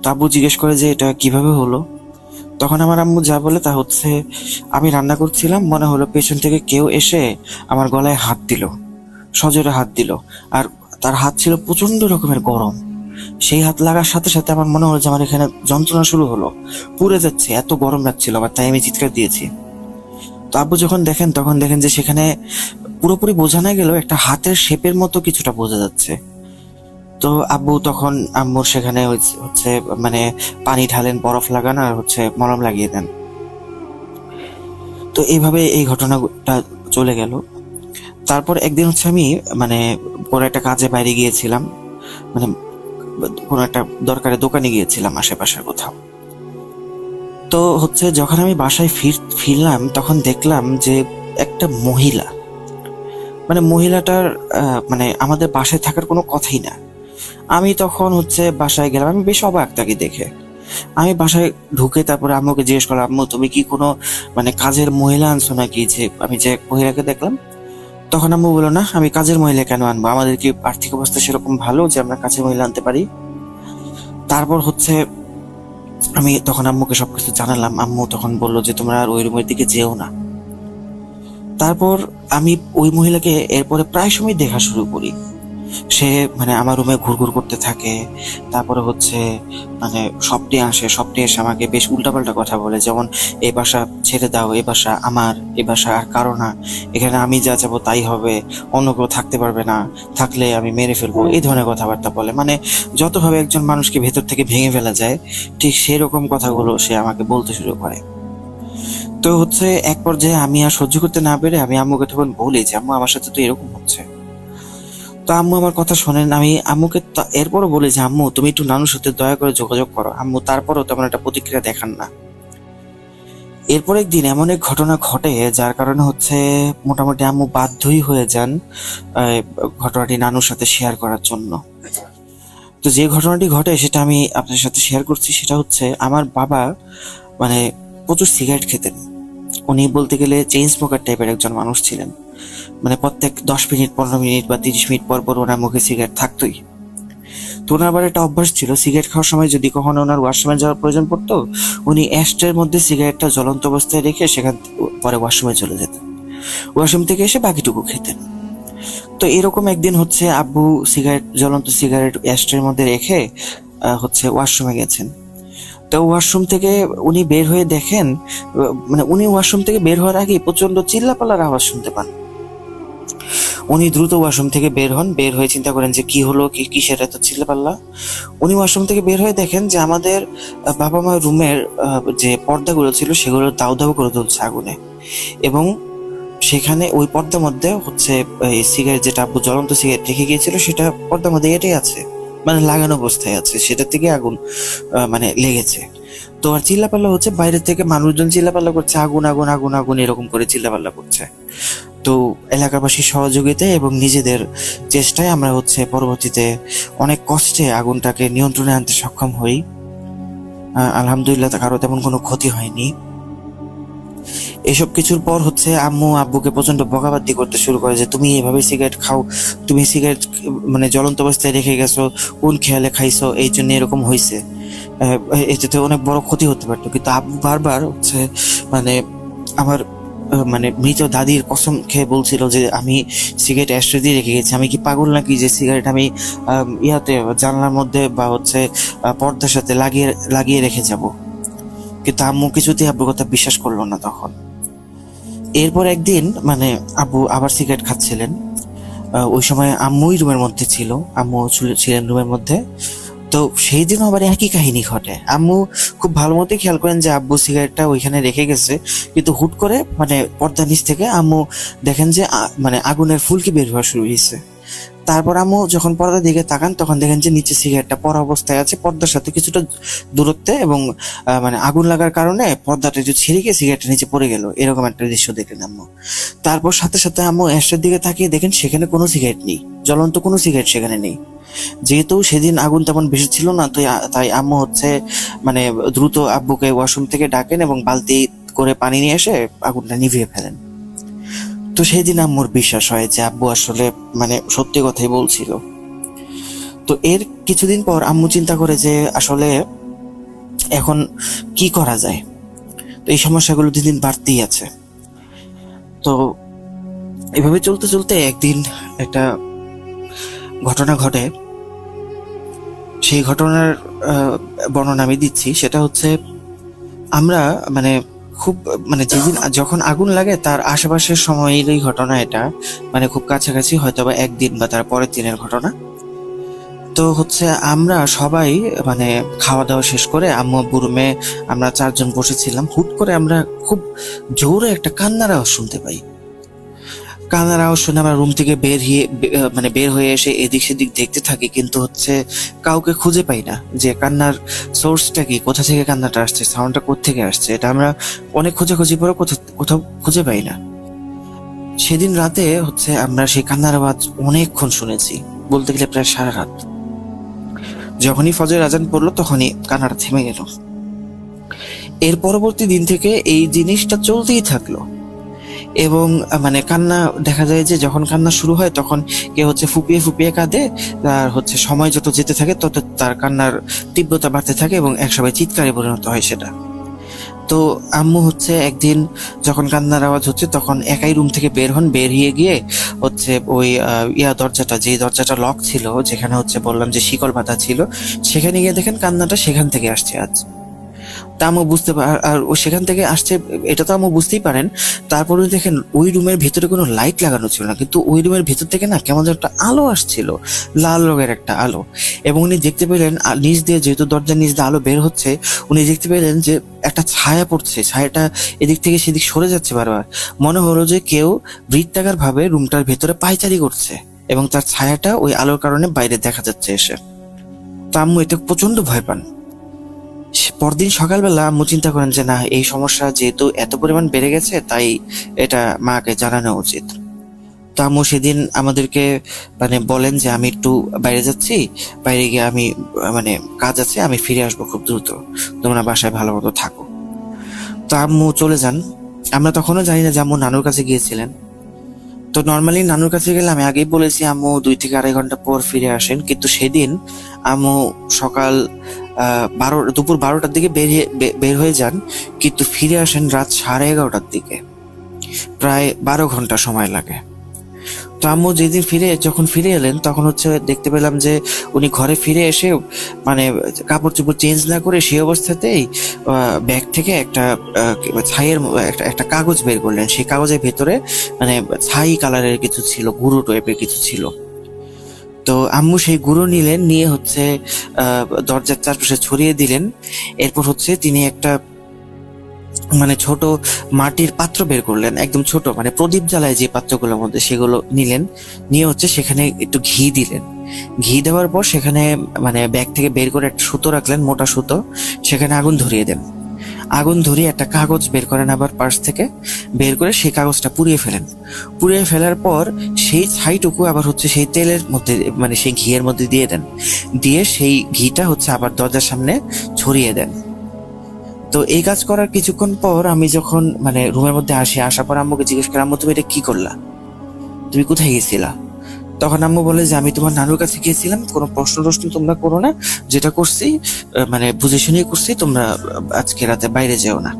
Speaker 2: তো আব্বু জিজ্ঞেস করে যে এটা কিভাবে হলো। তখন আমার আম্মু যা বলে তা আমি রান্না করছিলাম, মনে হলো পেছন থেকে কেউ এসে আমার গলায় হাত দিল, সজোরে হাত দিল, আর তার হাত ছিল প্রচন্ড রকমের গরম। সেই হাত লাগার সাথে সাথে আমার মনে হলো যে আমার এখানে যন্ত্রণা শুরু হলো, পুড়ে যাচ্ছে, এত গরম লাগছিল আমার, তাই আমি চিৎকার দিয়েছি। তো আব্বু যখন দেখেন তখন দেখেন যে সেখানে পুরোপুরি বোঝা না গেলেও একটা হাতের শেপের মতো কিছুটা বোঝা যাচ্ছে। তো আব্বু তখন আম্মুর সেখানে পানি ঢালেন, বরফ লাগান, আর মলম লাগিয়ে দেন। তো এইভাবে এই ঘটনাটা চলে গেল। তারপর একদিন আমি কোনো একটা কাজে বাইরে গিয়েছিলাম, মানে কোনো একটা দরকারে দোকানে গিয়েছিলাম আশেপাশের কোথাও। তো যখন আমি বাসায় ফিরলাম তখন দেখলাম যে একটা মহিলা, মহিলাটার আমাদের বাসায় থাকার কোনো কথাই না। আমি তখন বাসায় গেলাম, আমি বেশ অবাক তাকে দেখে। আমি বাসায় ঢুকে তারপরে আম্মুকে জিজ্ঞেস করলাম, আম্মু তুমি কি কোনো কাজের মহিলা আনছো নাকি, যে আমি যে মহিলাকে দেখলাম? তখন আম্মু বললো না, আমি কাজের মহিলা কেন আনবো, আমাদের কি আর্থিক অবস্থা সেরকম ভালো যে আমরা কাজের মহিলা আনতে পারি? তারপর আমি তখন আম্মুকে সবকিছু জানালাম। আম্মু তখন বললো যে তোমরা আর ওই রুমের দিকে যেও না। তারপর আমি ওই মহিলাকে এরপরে প্রায় সময় দেখা শুরু করি। সে আমার রুমে ঘুরঘুর করতে থাকে, তারপরে স্বপ্নে আসে, স্বপ্নে এসে আমাকে বেশ উল্টাপাল্টা কথা বলে, যেমন এই বাসা ছেড়ে দাও, এই বাসা আমার, এই বাসা আর কারো না, এখানে আমি যা যাবো তাই হবে, অন্য কেউ থাকতে পারবে না, থাকলে আমি মেরে ফেলবো, এই ধরনের কথাবার্তা বলে। যতভাবে একজন মানুষকে ভেতর থেকে ভেঙে ফেলা যায়, ঠিক সেরকম কথাগুলো সে আমাকে বলতে শুরু করে। তো এক পর্যায়ে আমি আর সহ্য করতে না পেরে আমি আম্মুকে তখন বলি যে আম্মু আমার সাথে তো এরকম হচ্ছে। তো আম্মু আমার কথা শোনেন। আমি আম্মুকে এরপরও বলি যে আম্মু তুমি একটু নানুর সাথে দয়া করে যোগাযোগ করো। আম্মু তারপরও তেমন একটা প্রতিক্রিয়া দেখান না। এরপর একদিন এমন এক ঘটনা ঘটে যার কারণে মোটামুটি আম্মু বাধ্যই হয়ে যান ঘটনাটি নানুর সাথে শেয়ার করার জন্য। তো যে ঘটনাটি ঘটে সেটা আমি আপনার সাথে শেয়ার করছি। সেটা আমার বাবা প্রচুর সিগারেট খেতেন। উনি বলতে গেলে চেইন স্মোকার টাইপের একজন মানুষ ছিলেন। প্রত্যেক 10 মিনিট 15 মিনিট বা 30 মিনিট পর পর ওনার মুখে সিগারেট থাকতোই। তো ওনার আবার একটা অভ্যাস ছিল, সিগারেট খাওয়ার সময় যদি কখনো ওনার ওয়াশরুমে যাওয়ার প্রয়োজন পড়তো, উনি অ্যাশট্রের মধ্যে সিগারেটটা জ্বলন্ত অবস্থায় রেখে সেখান পরে ওয়াশরুমে চলে যেতেন, ওয়াশরুম থেকে এসে বাকিটুকু খেতেন। তো এরকম একদিন আব্বু জ্বলন্ত সিগারেট অ্যাশট্রের মধ্যে রেখে ওয়াশরুমে গেছেন। তো ওয়াশরুম থেকে উনি বের হয়ে দেখেন, উনি ওয়াশরুম থেকে বের হওয়ার আগে প্রচন্ড চিল্লাপাল্লার আওয়াজ শুনতে পান। উনি দ্রুত ওয়াশরুম থেকে বের হন, বের হয়ে চিন্তা করেন যে কি হলো, কি কিসের এত চিল্লাপাল্লা। উনি ওয়াশরুম থেকে বের হয়ে দেখেন যে আমাদের বাবা মা রুমের যে পর্দাগুলো ছিল সেগুলো দাউ দাউ করে তুলছে আগুনে, এবং সেখানে ওই পর্দার মধ্যে হচ্ছে এই সিগারেট, যেটা আব্বু জ্বলন্ত সিগারেট রেখে গিয়েছিল সেটা পর্দার মধ্যে এটাই আছে, মানে লাগানো অবস্থায় আছে, সেটা থেকে আগুন মানে লেগেছে। তো আর চিল্লাপাল্লা হচ্ছে বাইরে থেকে মানুষজন চিল্লাপাল্লা করছে, আগুন আগুন আগুন আগুন এরকম করে চিল্লাপাল্লা করছে। তো এলাকাবাসীর সহযোগিতায় এবং নিজেদের চেষ্টায় আমরা হচ্ছে পরবর্তীতে অনেক কষ্টে আগুনটাকে নিয়ন্ত্রণে আনতে সক্ষম হই। আলহামদুলিল্লাহ কারো তেমন কোনো ক্ষতি হয়নি। এসব কিছুর পর হচ্ছে আম্মু আব্বুকে প্রচন্ড বকাবাদি করতে শুরু করে যে তুমি এভাবে সিগারেট খাও, তুমি সিগারেট মানে জ্বলন্ত অবস্থায় রেখে গেছো, কোন খেয়ালে খাইছো, এই জন্য এরকম হয়েছে, এতে অনেক বড় ক্ষতি হতে পারতো। কিন্তু আব্বু বারবার হচ্ছে মানে আমার মানে মৃত দাদির কসম খেয়ে বলছিল যে আমি সিগারেট অ্যাশট্রে দিয়ে রেখে গেছি, আমি কি পাগল নাকি যে সিগারেট আমি ইয়াতে জানলার মধ্যে বা হচ্ছে পর্দার সাথে লাগিয়ে লাগিয়ে রেখে যাব। কিন্তু আম্মু কিছুতেই আব্বুর কথা বিশ্বাস করলো না তখন। এরপর একদিন মানে আব্বু আবার সিগারেট খাচ্ছিলেন, ওই সময় আম্মুই রুমের মধ্যে ছিল, আম্মু ছিলেন রুমের মধ্যে। তো সেই দিনও আবার একই কাহিনী ঘটে। আম্মু খুব ভালো মতোই খেয়াল করেন যে আব্বু সিগারেটটা ওইখানে রেখে গেছে, কিন্তু হুট করে মানে পর্দার নিচ থেকে আম্মু দেখেন যে মানে আগুনের ফুলকি বের হওয়া শুরু হয়েছে। তারপর আম্মু যখন পর্দার দিকে তাকান তখন দেখেন যে নিচে সিগারেটটা পড়া অবস্থায় আছে পর্দার সাথে কিছুটা দূরত্বে, এবং মানে আগুন লাগার কারণে পর্দাটা একটু ছিঁড়ে গিয়ে সিগারেটটা নিচে পড়ে গেল, এরকম একটা দৃশ্য দেখলেন আম্মু। তারপর সাথে সাথে আম্মু অ্যাশের দিকে তাকিয়ে দেখেন সেখানে কোনো সিগারেট নেই, জ্বলন্ত কোনো সিগারেট সেখানে নেই। যেহেতু সেদিন আগুন তেমন বেশি ছিল না, তো তাই আম্মু হচ্ছে মানে দ্রুত আব্বুকে ওয়াশরুম থেকে ডাকেন এবং বালতি করে পানি নিয়ে এসে আগুনটা নিভিয়ে ফেলেন। তো সেই দিন আম্মুর বিশ্বাস হয় যে আব্বু আসলে মানে সত্যি কথাই বলছিল। তো এর কিছুদিন পর আম্মু চিন্তা করে যে আসলে এখন কি করা যায়। তো এই সমস্যাগুলো দিন দিন বাড়তেই আছে। তো এভাবে চলতে চলতে একদিন একটা ঘটনা ঘটে। সেই ঘটনার বর্ণনা আমি দিচ্ছি। সেটা হচ্ছে আমরা মানে খুব মানে যেদিন যখন আগুন লাগে তার আশেপাশের সময়েরই ঘটনা এটা, মানে খুব কাছাকাছি, হয়তো বা একদিন বা তার পরের দিনের ঘটনা। তো হচ্ছে আমরা সবাই মানে খাওয়া দাওয়া শেষ করে আম্মু আব্বু রুমে আমরা চারজন বসেছিলাম। হুট করে আমরা খুব জোরে একটা কান্নার আওয়াজ শুনতে পাই। কান্নার আওয়াজ শুনে আমরা রুম থেকে মানে বের হয়ে এসে এদিক সেদিক দেখতে থাকি, কিন্তু হচ্ছে কাউকে খুঁজে পাই না যে কান্নার সোর্সটা কি, কোথা থেকে কান্নাটা আসছে, সাউন্ডটা কোত্থেকে আসছে। এটা আমরা অনেক খোঁজাখুঁজি পরে কোথাও খুঁজে পাই না। সেদিন রাতে হচ্ছে আমরা সেই কান্নার আওয়াজ অনেকক্ষণ শুনেছি, বলতে গেলে প্রায় সারা রাত। যখনই ফজরের আজান পড়লো তখনই কান্নাটা থেমে গেল। এর পরবর্তী দিন থেকে এই জিনিসটা চলতেই থাকলো, এবং মানে কান্না দেখা যায় যে যখন কান্না শুরু হয় তখন কেউ হচ্ছে ফুপিয়ে ফুপিয়ে কাঁদে, আর হচ্ছে সময় যত যেতে থাকে তত তার কান্নার তীব্রতা বাড়তে থাকে এবং একসময় চিৎকারে পরিণত হয় সেটা। তো আম্মু হচ্ছে একদিন যখন কান্নার আওয়াজ হচ্ছে তখন একাই রুম থেকে বেরিয়ে গিয়ে হচ্ছে ওই দরজাটা, যে দরজাটা লক ছিল, যেখানে হচ্ছে বললাম যে শিকল বাঁধা ছিল, সেখানে গিয়ে দেখেন কান্নাটা সেখান থেকে আসছে। আজ তা আম্মু আর ও সেখান থেকে আসছে এটা তো আম্মু বুঝতেই পারেন। তারপরে দেখেন ওই রুমের ভিতরে কোনো লাইট লাগানো ছিল না, কিন্তু ওই রুমের ভিতর থেকে না কেমন একটা আলো আসছিল, লাল রঙের একটা আলো। এবং উনি দেখতে পেলেন নিচ দিয়ে, যেহেতু দরজার নিচ দিয়ে আলো বের হচ্ছে, উনি দেখতে পেলেন যে একটা ছায়া পড়ছে, ছায়াটা এদিক থেকে সেদিক সরে যাচ্ছে বারবার। মনে হলো যে কেউ বৃত্তাকার ভাবে রুমটার ভেতরে পায়চারি করছে এবং তার ছায়াটা ওই আলোর কারণে বাইরে দেখা যাচ্ছে এসে। তো আম্মু এটা প্রচন্ড ভয় পান। পরদিন সকালবেলা আম্মু চিন্তা করেন যে না, এই সমস্যা যেহেতু এত পরিমাণ বেড়ে গেছে তাই এটা মাকে জানানো উচিত। তো আম্মু সেদিন আমাদেরকে মানে বলেন যে আমি একটু বাইরে যাচ্ছি, বাইরে গিয়ে আমি মানে কাজ আছে, আমি ফিরে আসবো খুব দ্রুত, তোমরা বাসায় ভালো মতো থাকো। তো আম্মু চলে যান। আমরা তখনও জানি না যে আম্মু নানুর কাছে গিয়েছিলেন। তো নর্মালি নানুর কাছে গেলে আমি আগেই বলেছি আম্মু 2 থেকে 2.5 ঘন্টা পর ফিরে আসেন, কিন্তু সেদিন আম্মু সকাল দুপুর 12টার দিকে বের হয়ে যান, কিন্তু ফিরে আসেন রাত 11:30টার দিকে। প্রায় 12 ঘন্টা সময় লাগে। তো তো আম্মু যেদিন যখন ফিরে এলেন তখন হচ্ছে দেখতে পেলাম যে উনি ঘরে ফিরে এসে মানে কাপড় চোপড় চেঞ্জ না করে সেই অবস্থাতেই ব্যাগ থেকে একটা ছাইয়ের একটা কাগজ বের করলেন। সেই কাগজের ভেতরে মানে ছাই কালারের কিছু ছিল, গুঁড়ো টাইপের কিছু ছিল। তো আম্মু সেই গুঁড়ো নিলেন, নিয়ে হচ্ছে দরজার চারপাশে ছড়িয়ে দিলেন। এরপর হচ্ছে তিনি একটা মানে ছোট মাটির পাত্র বের করলেন, একদম ছোট, মানে প্রদীপ জ্বালায় যে পাত্রগুলোর মধ্যে, সেগুলো নিলেন। নিয়ে হচ্ছে সেখানে একটু ঘি দিলেন। ঘি দেওয়ার পর সেখানে মানে ব্যাগ থেকে বের করে একটা সুতো রাখলেন, মোটা সুতো। সেখানে আগুন ধরিয়ে দেন। আগুন ধরিয়ে একটা কাগজ বের করেন, আবার পার্স থেকে বের করে সেই কাগজটা পুড়িয়ে ফেলেন। পুড়িয়ে ফেলার পর সেই ছাইটুকু আবার হচ্ছে সেই তেলের মধ্যে মানে সেই ঘিয়ের মধ্যে দিয়ে দেন। দিয়ে সেই ঘিটা হচ্ছে আবার দরজার সামনে ছড়িয়ে দেন। তো এই কাজ করার কিছুক্ষণ পর আমি যখন মানে রুমের মধ্যে আসার পর আম্মুকে জিজ্ঞেস করি, আম্মু তুমি এটা কি করলা, তুমি কোথায় গেছিলা? তখন আম্মু বলে যে আমি তোমার নানুর কাছে গিয়েছিলাম, কোনো প্রশ্ন তোমরা করো না, যেটা করছি মানে বুঝে শুনে করছি, তোমরা আজকে রাতে বাইরে যেও না।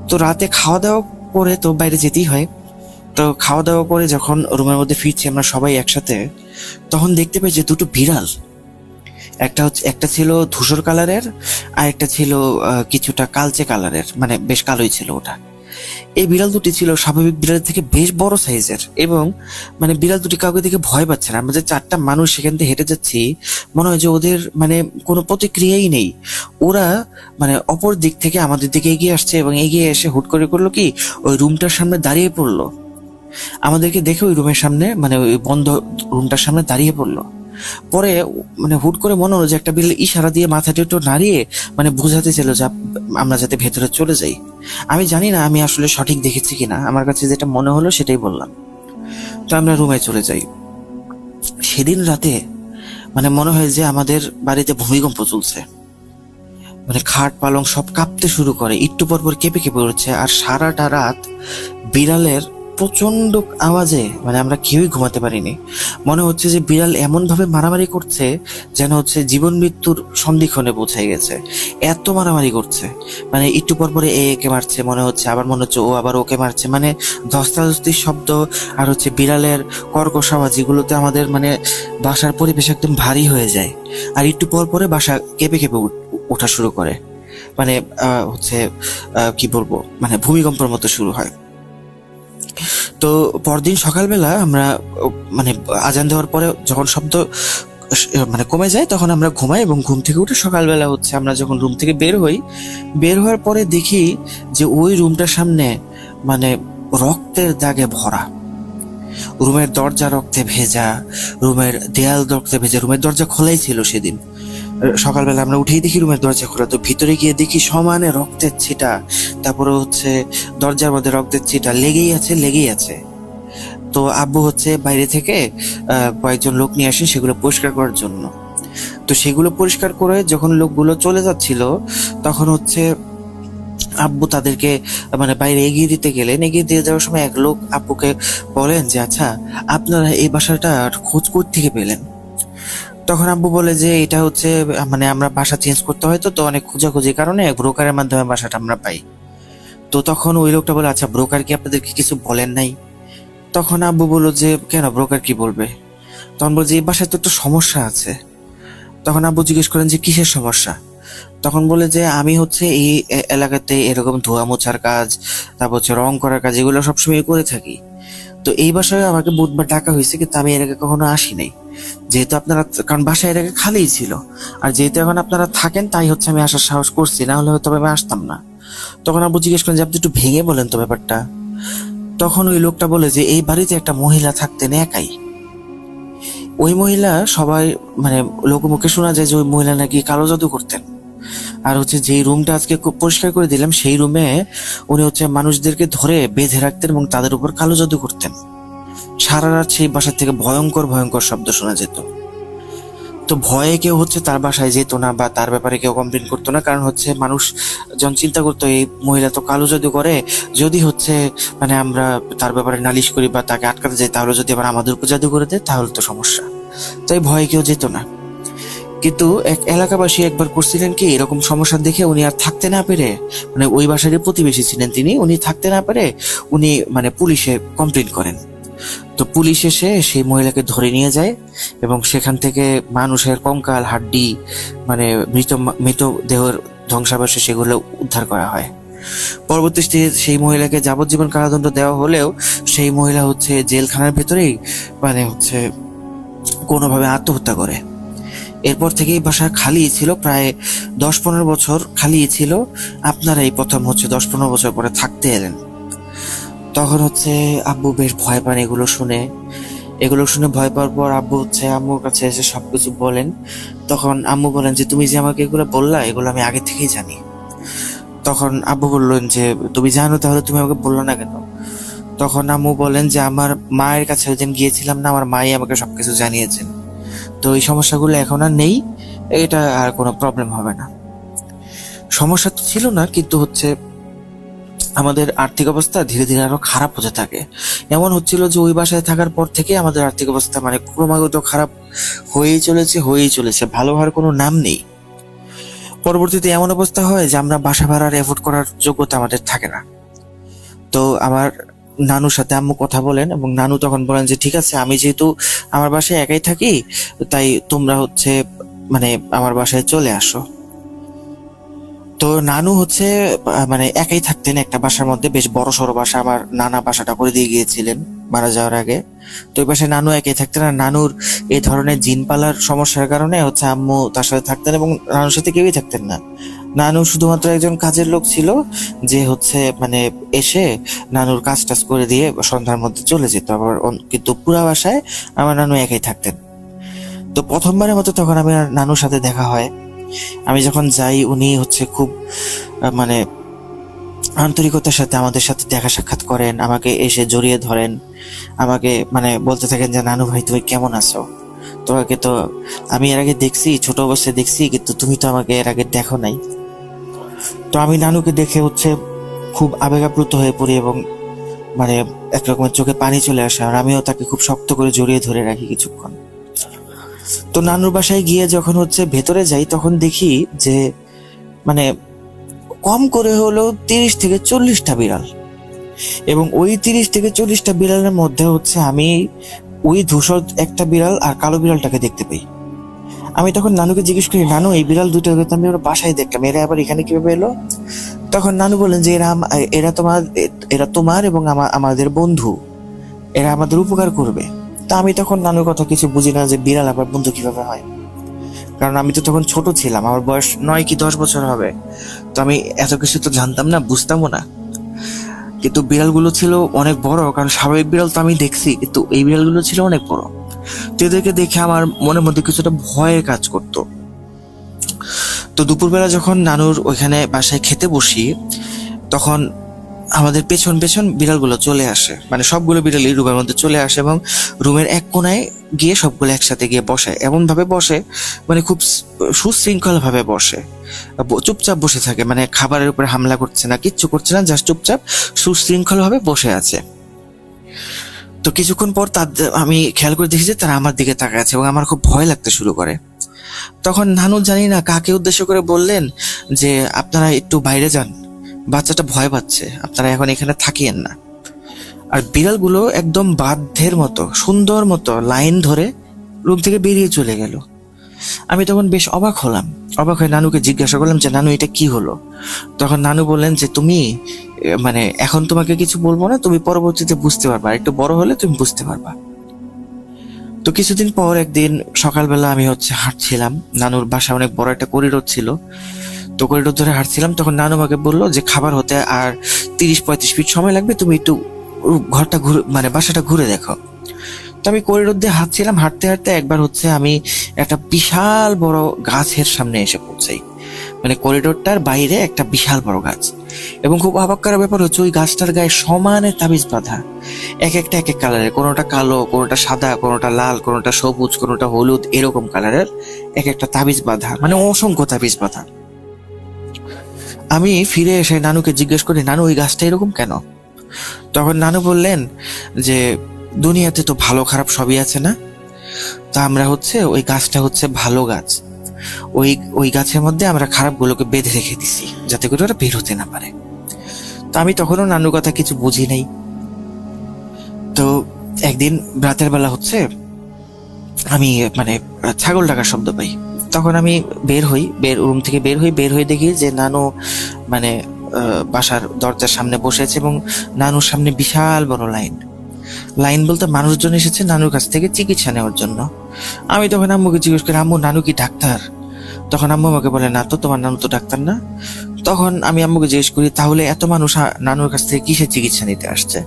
Speaker 2: তো রাতে খাওয়া দাওয়া করে তো বাইরে যেতেই হয়। তো খাওয়া দাওয়া করে যখন রুমের মধ্যে ফিরছি আমরা সবাই একসাথে, তখন দেখতে পাই যে দুটো বিড়াল, একটা ছিল ধূসর কালারের, আর একটা ছিল কিছুটা কালচে কালারের, মানে বেশ কালোই ছিল ওটা। এই বিড়াল দুটি ছিল স্বাভাবিক বিড়ালের থেকে বেশ বড় সাইজের, এবং মানে বিড়াল দুটি কাউকে দেখে ভয় পাচ্ছে না। আমরা যে 4টা মানুষ সেখান থেকে হেঁটে যাচ্ছি, মনে হয় যে ওদের মানে কোনো প্রতিক্রিয়াই নেই। ওরা মানে অপর দিক থেকে আমাদের দিকে এগিয়ে আসছে, এবং এগিয়ে এসে হুট করে করলো কি, ওই রুমটার সামনে দাঁড়িয়ে পড়লো। আমাদেরকে দেখে ওই রুমের সামনে মানে ওই বন্ধ রুমটার সামনে দাঁড়িয়ে পড়লো। পরে মানে হুট করে মনে হলো যে একটা বিড়াল ইশারা দিয়ে মাথাটা একটু নাড়িয়ে মানে বোঝাতে ছিল যে আমরা যাতে ভেতরে চলে যাই। আমি জানি না আমি আসলে সঠিক দেখেছি কিনা, আমার কাছে যেটা মনে হলো সেটাই বললাম। তো আমরা রুমে চলে যাই। সেদিন রাতে মানে মনে হয় যে আমাদের বাড়িতে ভূমিকম্প চলছে, মানে খাট পালং সব কাঁপতে শুরু করে, একটু পর পর কেঁপে কেঁপে উঠছে। আর সারাটা রাত বিড়ালের প্রচন্ড আওয়াজে মানে আমরা কেউই ঘুমাতে পারিনি। মনে হচ্ছে যে বিড়াল এমন ভাবে মারামারি করছে যেন হচ্ছে জীবন মৃত্যুর সন্ধিক্ষণে পৌঁছে গেছে, এত মারামারি করছে। মানে একটু পর পরে একে মারছে মনে হচ্ছে, আবার মনে হচ্ছে ও আবার ওকে মারছে, মানে ধস্তাধস্তির শব্দ আর হচ্ছে বিড়ালের কর্কশ আওয়াজ, এগুলোতে আমাদের মানে বাসার পরিবেশ একদম ভারী হয়ে যায়। আর একটু পর পরে বাসা কেঁপে কেঁপে ওঠা শুরু করে, মানে হচ্ছে কি বলবো, মানে ভূমিকম্পের মতো শুরু হয়। তো পরদিন সকালবেলা আমরা মানে আজান দেওয়ার পরে যখন শব্দ মানে কমে যায় তখন আমরা ঘুমাই, এবং ঘুম থেকে উঠে সকালবেলা হচ্ছে আমরা যখন রুম থেকে বের হওয়ার পরে দেখি যে ওই রুমটার সামনে মানে রক্তের দাগে ভরা, রুমের দরজা রক্তে ভেজা, রুমের দেয়াল রক্তে ভেজা। রুমের দরজা খোলাই ছিল সেদিন। সকালবেলা আমরা উঠেই দেখি রুমের দরজা খোলা, তো ভিতরে গিয়ে দেখি সমানে রক্তের ছিটা, তারপরে হচ্ছে দরজার মধ্যে রক্তের ছিটা লেগেই আছে। তো আব্বু হচ্ছে বাইরে থেকে কয়েকজন লোক নিয়ে আসেন সেগুলো পরিষ্কার করার জন্য। তো সেগুলো পরিষ্কার করে যখন লোকগুলো চলে যাচ্ছিল তখন হচ্ছে আব্বু তাদেরকে মানে বাইরে এগিয়ে দিয়ে যাওয়ার সময় এক লোক আব্বুকে বলেন যে আচ্ছা আপনারা এই বাসাটার খোঁজ থেকে পেলেন? তখন আব্বু বলে যে এটা হচ্ছে মানে আমরা বাসা চেঞ্জ করতে হয়, তো অনেক খোঁজাখুঁজির কারণে ব্রোকারের মাধ্যমে বাসাটা আমরা পাই। তো তখন ওই লোকটা বলে আচ্ছা ব্রোকার কি আপনাদেরকে কিছু বলেন নাই? তখন আব্বু বললো যে কেন, ব্রোকার কি বলবে? তখন বলছে এই বাসায় তো একটা সমস্যা আছে। তখন আব্বু জিজ্ঞেস করেন যে কিসের সমস্যা? তখন বলে যে আমি হচ্ছে এই এলাকাতে এরকম ধোয়া মোছার কাজ, তারপর হচ্ছে রং করার কাজ, এগুলো সবসময় করে থাকি। তো এই বাসায় আমাকে বুধবার ডাকা হয়েছে, কিন্তু আমি এর আগে কখনো আসি নাই, যেহেতু আপনারা, কারণ বাসা এর আগে খালিই ছিল, আর যেহেতু এখন আপনারা থাকেন তাই হচ্ছে আমি আসার সাহস করছি, না হলে হয়তো আমি আসতাম না। তখন আব্বু জিজ্ঞেস করেন যে আপনি একটু ভেঙে বলেন তো ব্যাপারটা। তখন ওই লোকটা বলে যে এই বাড়িতে একটা মহিলা থাকতেন একাই। ওই মহিলা সবাই মানে লোকমুখে শোনা যায় যে ওই মহিলা নাকি কালো জাদু করতেন। আর হচ্ছে যেই রুমটা আজকে পরিষ্কার করে দিলাম সেই রুমে উনি হচ্ছে মানুষদেরকে ধরে বেঁধে রাখতেন এবং তাদের উপর কালো জাদু করতেন। সারা রাত সেই বাসার থেকে ভয়ঙ্কর শব্দ শোনা যেত। তো ভয়ে কেউ হচ্ছে তার বাসায় যেত না বা তার ব্যাপারে কেউ কমপ্লেন করতো না, কারণ হচ্ছে মানুষ যখন চিন্তা করতো এই মহিলা তো কালো জাদু করে, যদি হচ্ছে মানে আমরা তার ব্যাপারে নালিশ করি বা তাকে আটকাতে যাই তাহলে যদি আবার আমাদের উপর জাদু করে দেয় তাহলে তো সমস্যা। তাই ভয়ে কেউ যেত না। কিন্তু এক এলাকাবাসী একবার করছিলেন কি, এরকম সমস্যা দেখে উনি আর থাকতে না পেরে, মানে ওই বাসারই প্রতিবেশী ছিলেন তিনি, উনি থাকতে না পেরে উনি মানে পুলিশে কমপ্লেন করেন। তো পুলিশ এসে সেই মহিলাকে ধরে নিয়ে যায় এবং সেখান থেকে মানুষের কঙ্কাল, হাড্ডি, মানে মৃতদেহের ধ্বংসাবশেষ সেগুলো উদ্ধার করা হয়। পরবর্তীতে সেই মহিলাকে যাবজ্জীবন কারাদণ্ড দেওয়া হলেও সেই মহিলা হচ্ছে জেলখানার ভেতরেই মানে হচ্ছে কোনোভাবে আত্মহত্যা করে। এরপর থেকেই বাসা খালি ছিল, প্রায় 10-15 বছর খালি ছিল। আপনারা এই প্রথম হচ্ছে 10-15 বছর পরে থাকতে এলেন। তখন হচ্ছে আব্বু বেশ ভয় পান এগুলো শুনে ভয় পাওয়ার পর আব্বু হচ্ছে আম্মুর কাছে এসে সবকিছু বলেন। তখন আম্মু বলেন যে তুমি যে আমাকে এগুলো বললা, এগুলো আমি আগে থেকেই জানি। তখন আব্বু বললেন যে তুমি জানো, তাহলে তুমি আমাকে বললো না কেন? তখন আম্মু বলেন যে আমার মায়ের কাছে ওই দিন গিয়েছিলাম না, আমার মাই আমাকে সবকিছু জানিয়েছেন। তো এই সমস্যাগুলো এখন আর নেই, এটা আর কোনো প্রবলেম হবে না। সমস্যা তো ছিল না, কিন্তু হচ্ছে আমাদের আর্থিক অবস্থা ধীরে ধীরে আরো খারাপ হতে থাকে। এমন হচ্ছিল যে ওই বাসায় থাকার পর থেকে আমাদের আর্থিক অবস্থা মানে ক্রমাগত খারাপ হয়েই চলেছে, ভালো হওয়ার কোনো নাম নেই। পরবর্তীতে এমন অবস্থা হয় যে আমরা বাসা ভাড়ার এফোর্ড করার যোগ্যতা আমাদের থাকে না। তো আমার নানুর সাথে আম্মু কথা বলেন এবং নানু তখন বলেন যে ঠিক আছে, আমি যেহেতু আমার বাসায় একাই থাকি, তাই তোমরা হচ্ছে মানে আমার বাসায় চলে আসো। তো নানু হচ্ছে মানে একাই থাকতেন একটা বাসার মধ্যে, বেশ বড় সড়ো বাসা। আমার নানা বাসাটা করে দিয়ে গিয়েছিলেন মারা যাওয়ার আগে। তো ওই বাসায় নানু একাই থাকতেন, আর নানুর এই ধরনের জিন পালার সমস্যার কারণে হচ্ছে আম্মু তার সাথে থাকতেন এবং নানুর সাথে কেউই থাকতেন না। নানু শুধুমাত্র একজন কাজের লোক ছিল, যে হচ্ছে মানে এসে নানুর কাজ টাজ করে দিয়ে সন্ধ্যার মধ্যে চলে যেত। আবার কিন্তু পুরা বাসায় আমার নানু একাই থাকতেন। তো প্রথমবারের মতো তখন আমি নানুর সাথে দেখা হয়। আমি যখন যাই, উনি হচ্ছে খুব মানে আন্তরিকতার সাথে আমাদের সাথে দেখা সাক্ষাৎ করেন, আমাকে এসে জড়িয়ে ধরেন, আমাকে মানে বলতে থাকেন যে নানু ভাই তুমি কেমন আছো, তোমাকে তো আমি এর আগে দেখছি, ছোট অবস্থায় দেখছি, কিন্তু তুমি তো আমাকে এর আগে দেখো নাই। তো আমি নানুকে দেখে হচ্ছে খুব আবেগাপ্লুত হয়ে পড়ি এবং মানে একরকমের চোখে পানি চলে আসে, আর আমিও তাকে খুব শক্ত করে জড়িয়ে ধরে রাখি কিছুক্ষণ। তো নানুর বাসায় গিয়ে যখন হচ্ছে ভেতরে যাই, তখন দেখি যে মানে কম করে হলেও 30-40টা বিড়াল, এবং ওই 30-40টা বিড়ালের মধ্যে হচ্ছে আমি ওই ধূসর একটা বিড়াল আর কালো বিড়ালটাকে দেখতে পাই। আমি তখন নানুকে জিজ্ঞেস করি, নানু এই বিড়াল দুটোকে তো আমি ওর বাসায় দেখলাম, এরা আবার এখানে কিভাবে এলো? তখন নানু বলেন যে এরা তোমার এবং আমাদের বন্ধু, এরা আমাদের উপকার করবে। তা আমি তখন নানুর কথা কিছু বুঝি না যে বিড়াল আবার বন্ধু কিভাবে হয়, কারণ আমি তো তখন ছোট ছিলাম, আমার বয়স 9 কি 10 বছর হবে। তো আমি এত কিছু তো জানতাম না, বুঝতামও না। কিন্তু বিড়ালগুলো ছিল অনেক বড়, কারণ স্বাভাবিক বিড়াল তো আমি দেখছি, কিন্তু এই বিড়ালগুলো ছিল অনেক বড়। তো এদেরকে দেখে আমার মনের মধ্যে কিছুটা ভয় কাজ করতো। তো দুপুরবেলা যখন নানুর ওইখানে বাসায় খেতে বসি, তখন আমাদের পেছন পেছন বিড়ালগুলো চলে আসে, মানে সবগুলো বিড়ালই রুমের মধ্যে চলে আসে এবং রুমের এক কোনায় গিয়ে সবগুলো একসাথে গিয়ে বসে। এমন ভাবে বসে মানে খুব সুশৃঙ্খল ভাবে বসে, চুপচাপ বসে থাকে, মানে খাবারের উপরে হামলা করছে না, কিচ্ছু করছে না, জাস্ট চুপচাপ সুশৃঙ্খল ভাবে বসে আছে। তো কিছুক্ষণ পর আমি খেয়াল করে দেখি যে তারা আমার দিকে তাকায় আছে এবং আমার খুব ভয় লাগতে শুরু করে। তখন নানু জানি না কাকে উদ্দেশ্য করে বললেন যে আপনারা একটু বাইরে যান, বাচ্চাটা ভয় পাচ্ছে, আপনারা এখন এখানে থাকিয়েন না। আর বিড়ালগুলো একদম বাধ্যের মতো সুন্দর মতো লাইন ধরে রুম থেকে বেরিয়ে চলে গেল। আমি তখন বেশ অবাক হয়ে নানুকে জিজ্ঞাসা করলাম যে নানু এটা কি হলো? তখন নানু বললেন যে তুমি মানে এখন তোমাকে কিছু বলবো না, তুমি পরবর্তীতে বুঝতে পারবা, একটু বড় হলে তুমি বুঝতে পারবা। তো কিছুদিন পর একদিন সকালবেলা আমি হচ্ছে হাঁটছিলাম, নানুর বাসা অনেক বড় একটা করিডোর ছিল, তো করিডোর ধরে হাঁটছিলাম। তখন নানু আমাকে বললো যে খাবার হতে আর 30-35 মিনিট সময় লাগবে, তুমি একটু ঘরটা ঘুরে মানে বাসাটা ঘুরে দেখো। তো আমি করিডোর দিয়ে হাঁটছিলাম, হাঁটতে হাঁটতে একবার হচ্ছে আমি একটা বিশাল বড় গাছের সামনে এসে পৌঁছাই। মানে করিডোরটার বাইরে একটা বিশাল বড় গাছ, এবং খুব অবাক করার ব্যাপার হচ্ছে ওই গাছটার গায়ে সমানে তাবিজ বাঁধা, এক একটা এক এক কালারের, কোনোটা কালো, কোনোটা সাদা, কোনোটা লাল, কোনোটা সবুজ, কোনোটা হলুদ, এরকম কালারের এক একটা তাবিজ বাঁধা, মানে অসংখ্য তাবিজ বাঁধা। আমি ফিরে এসে নানুকে জিজ্ঞেস করি, নানু ওই গাছটা এরকম কেন? তখন নানু বললেন যে দুনিয়াতে তো ভালো খারাপ সবই আছে না, তা আমরা হচ্ছে ওই গাছটা হচ্ছে ভালো গাছ, ওই গাছের মধ্যে আমরা খারাপগুলোকে বেঁধে রেখে দিছি যাতে করে ওরা বের হতে না পারে। তো আমি তখনও নানুর কথা কিছু বুঝি নাই। তো একদিন রাতের বেলা হচ্ছে আমি মানে ছাগল ডাকার শব্দ পাই। তখন আমি রুম থেকে বের হয়ে দেখি যে নানু মানে বাসার দরজার সামনে বসে আছে এবং নানুর সামনে বিশাল বড় লাইন বলতে মানুষজন এসেছে নানুর কাছ থেকে চিকিৎসা নেওয়ার জন্য। আমি তখন আম্মুকে জিজ্ঞেস করি, আম্মু নানু কি ডাক্তার? তখন আম্মু আমাকে বলে, না তো, তোমার নানু তো ডাক্তার না। তখন আমি আম্মুকে জিজ্ঞেস করি, তাহলে এত মানুষ নানুর কাছ থেকে কিসের চিকিৎসা নিতে আসছে?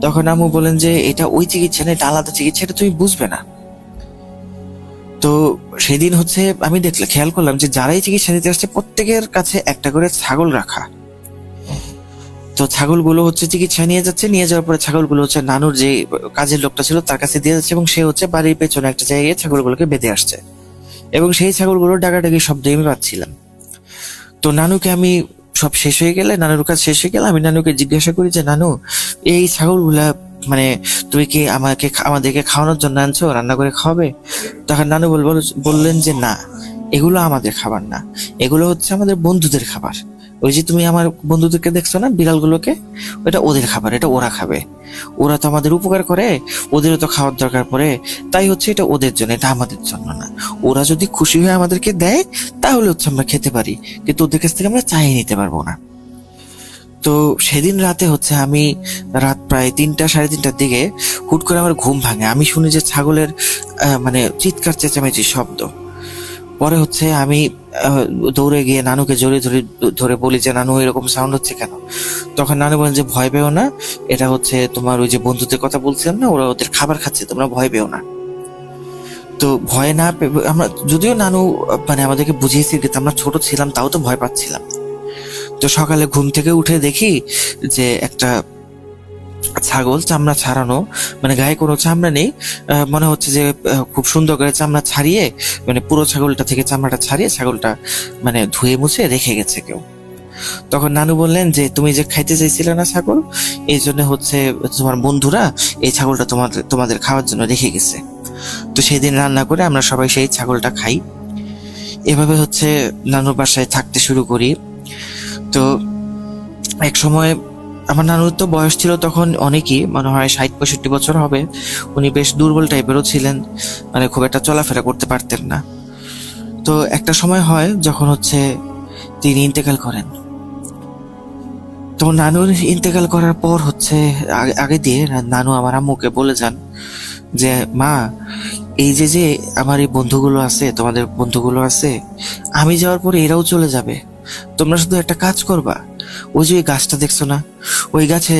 Speaker 2: তখন আম্মু বলেন যে এটা ওই চিকিৎসা না, এটা আলাদা চিকিৎসা, এটা তুমি বুঝবে না। তো সেদিন হচ্ছে আমি খেয়াল করলাম যে যারাই চিকিৎসা নিতে আসছে প্রত্যেকের কাছে একটা করে ছাগল রাখা। তো ছাগলগুলো হচ্ছে চিকিৎসা নিয়ে যাওয়ার পরে ছাগলগুলো হচ্ছে নানুর যে কাজের লোকটা ছিল তার কাছে দিয়ে যাচ্ছে এবং সে হচ্ছে বাড়ির পেছনে একটা জায়গায় ছাগলগুলোকে বেঁধে আসছে এবং সেই ছাগলগুলোর ডাকাডাকি শব্দ আমি পাচ্ছিলাম। তো নানুকে আমি সব শেষ হয়ে গেলে, নানুর কাজ শেষ হয়ে গেলে আমি নানুকে জিজ্ঞাসা করি যে নানু, এই ছাগলগুলা মানে তুমি কি আমাদেরকে খাওয়ানোর জন্য আনছো, রান্না করে খাওয়াবে? তখন নানু বললেন যে না, এগুলো আমাদের খাবার না, এগুলো হচ্ছে আমাদের বন্ধুদের খাবার। ওই যে তুমি আমার বন্ধুদেরকে দেখছো না বিড়ালগুলোকে, ওটা ওদের খাবার, এটা ওরা খাবে। ওরা তো আমাদের উপকার করে, ওদেরও তো খাওয়ার দরকার পড়ে, তাই হচ্ছে এটা ওদের জন্য, এটা আমাদের জন্য না। ওরা যদি খুশি হয়ে আমাদেরকে দেয় তাহলে হচ্ছে আমরা খেতে পারি, কিন্তু ওদের কাছ থেকে আমরা চাইয়ে নিতে পারবো না। তো সেদিন রাতে হচ্ছে আমি রাত প্রায় 3টা 3:30টার দিকে হুট করে আমার ঘুম ভাঙে। আমি শুনি যে ছাগলের মানে চিৎকার চেঁচামেচি শব্দ। পরে হচ্ছে আমি দৌড়ে গিয়ে নানুকে ধরে বলি যে নানু এরকম সাউন্ড হচ্ছে কেন? তখন নানু বলেন যে ভয় পেও না, এটা হচ্ছে তোমার ওই যে বন্ধুদের কথা বলছিলাম না, ওরা ওদের খাবার খাচ্ছে, তোমরা ভয় পেও না। তো ভয় না আমরা, যদিও নানু মানে আমাদেরকে বুঝিয়েছে কিন্তু আমরা ছোট ছিলাম, তাও তো ভয় পাচ্ছিলাম। তো সকালে ঘুম থেকে উঠে দেখি যে একটা ছাগল চামড়া ছাড়ানো, মানে গায়ে কোনো চামড়া নেই, মনে হচ্ছে যে খুব সুন্দর করে চামড়া ছাড়িয়ে, মানে পুরো ছাগলটা থেকে চামড়াটা ছাড়িয়ে ছাগলটা মানে ধুয়ে মুছে রেখে গেছে কেউ। তখন নানু বললেন যে তুমি যে খাইতে চাইছিলে না ছাগল, এই জন্য হচ্ছে তোমার বন্ধুরা এই ছাগলটা তোমাদের খাওয়ার জন্য রেখে গেছে। তো সেই দিন রান্না করে আমরা সবাই সেই ছাগলটা খাই। এভাবে হচ্ছে নানুর বাসায় থাকতে শুরু করি। তো এক সময় আমার নানুর তো বয়স ছিল তখন অনেকই, মনে হয় 60-65 বছর হবে। উনি বেশ দুর্বল টাইপেরও ছিলেন, মানে খুব একটা চলাফেরা করতে পারতেন না। তো একটা সময় হয় যখন হচ্ছে তিনি ইন্তেকাল করেন। তো নানুর ইন্তেকাল করার পর হচ্ছে আগে দিয়ে নানু আমার আম্মুকে বলে যান যে মা, এই যে আমার এই বন্ধুগুলো আছে, তোমাদের বন্ধুগুলো আছে, আমি যাওয়ার পরে এরাও চলে যাবে। তোমরা শুধু একটা কাজ করবা, ওই যে গাছটা দেখছো না, ওই গাছে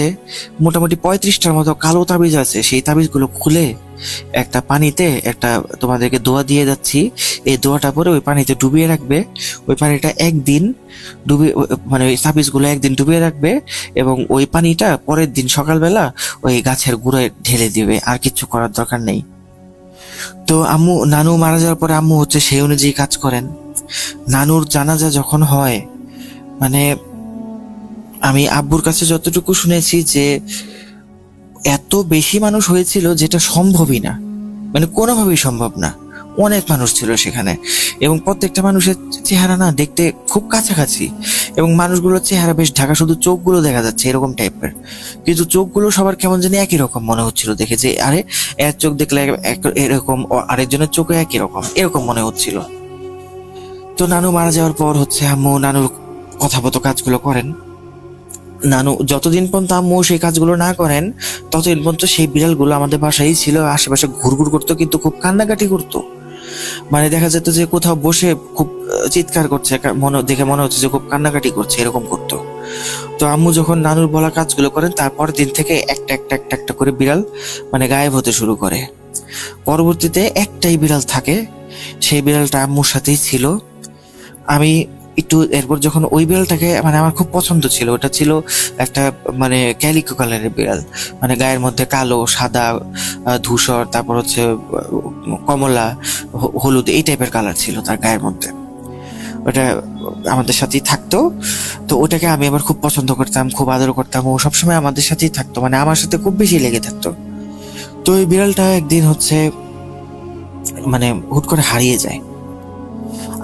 Speaker 2: মোটামুটি 35টার মতো কালো তাবিজ আছে, সেই তাবিজগুলো খুলে একটা পানিতে একটা তোমাদেরকে দোয়া দিয়ে যাচ্ছি, এই দোয়াটা পরে ওই পানিতে ডুবিয়ে রাখবে। ওই পানিটা একদিন মানে ওই তাবিজগুলো একদিন ডুবিয়ে রাখবে এবং ওই পানিটা পরের দিন সকালবেলা ওই গাছের গুঁড়োয় ঢেলে দিবে, আর কিছু করার দরকার নেই। তো নানু মারা যাওয়ার পরে আম্মু হচ্ছে সেই অনুযায়ী কাজ করেন। নানুর জানাজা যখন হয়, মানে আমি আব্বুর কাছে যতটুকু শুনেছি যে এত বেশি মানুষ হয়েছিল যেটা সম্ভবই না, মানে কোনোভাবেই সম্ভব না। অনেক মানুষ ছিল সেখানে এবং প্রত্যেকটা মানুষের চেহারা না দেখতে খুব কাছাকাছি এবং মানুষগুলোর চেহারা বেশ ঢাকা, শুধু চোখগুলো দেখা যাচ্ছে এরকম টাইপের, কিন্তু চোখগুলো সবার কেমন জানি একই রকম মনে হচ্ছিল দেখে, যে আরে এর চোখ দেখলে এরকম, আরেকজনের চোখে একই রকম, এরকম মনে হচ্ছিল। তো নানু মারা যাওয়ার পর হচ্ছে আম্মু নানুর কথা মতো কাজগুলো করেন। নানু যতদিন পর্যন্ত আম্মু সেই কাজগুলো না করেন ততদিন পর্যন্ত সেই বিড়ালগুলো আমাদের বাসায় ছিল, আশেপাশে ঘুরঘুর করতো, কিন্তু খুব কান্নাকাটি করতো। মানে দেখা যেত যে কোথাও বসে খুব চিৎকার করছে, দেখে মনে হচ্ছে যে খুব কান্নাকাটি করছে, এরকম করতো। তো আম্মু যখন নানুর বলা কাজগুলো করেন তারপর দিন থেকে একটা করে বিড়াল মানে গায়েব হতে শুরু করে। পরবর্তীতে একটাই বিড়াল থাকে, সেই বিড়ালটা আম্মুর সাথেই ছিল। আমি একটু এরপর যখন ওই বিড়ালটাকে মানে আমার খুব পছন্দ ছিল, ওটা ছিল একটা মানে ক্যালিকো কালারের বিড়াল, মানে গায়ের মধ্যে কালো, সাদা, ধূসর, তারপর হচ্ছে কমলা, হলুদ, এই টাইপের কালার ছিল তার গায়ের মধ্যে। ওটা আমাদের সাথেই থাকতো। তো ওটাকে আমি আবার খুব পছন্দ করতাম, খুব আদর করতাম, ও সবসময় আমাদের সাথেই থাকতো, মানে আমার সাথে খুব বেশি লেগে থাকতো। তো ওই বিড়ালটা একদিন হচ্ছে মানে হুট করে হারিয়ে যায়।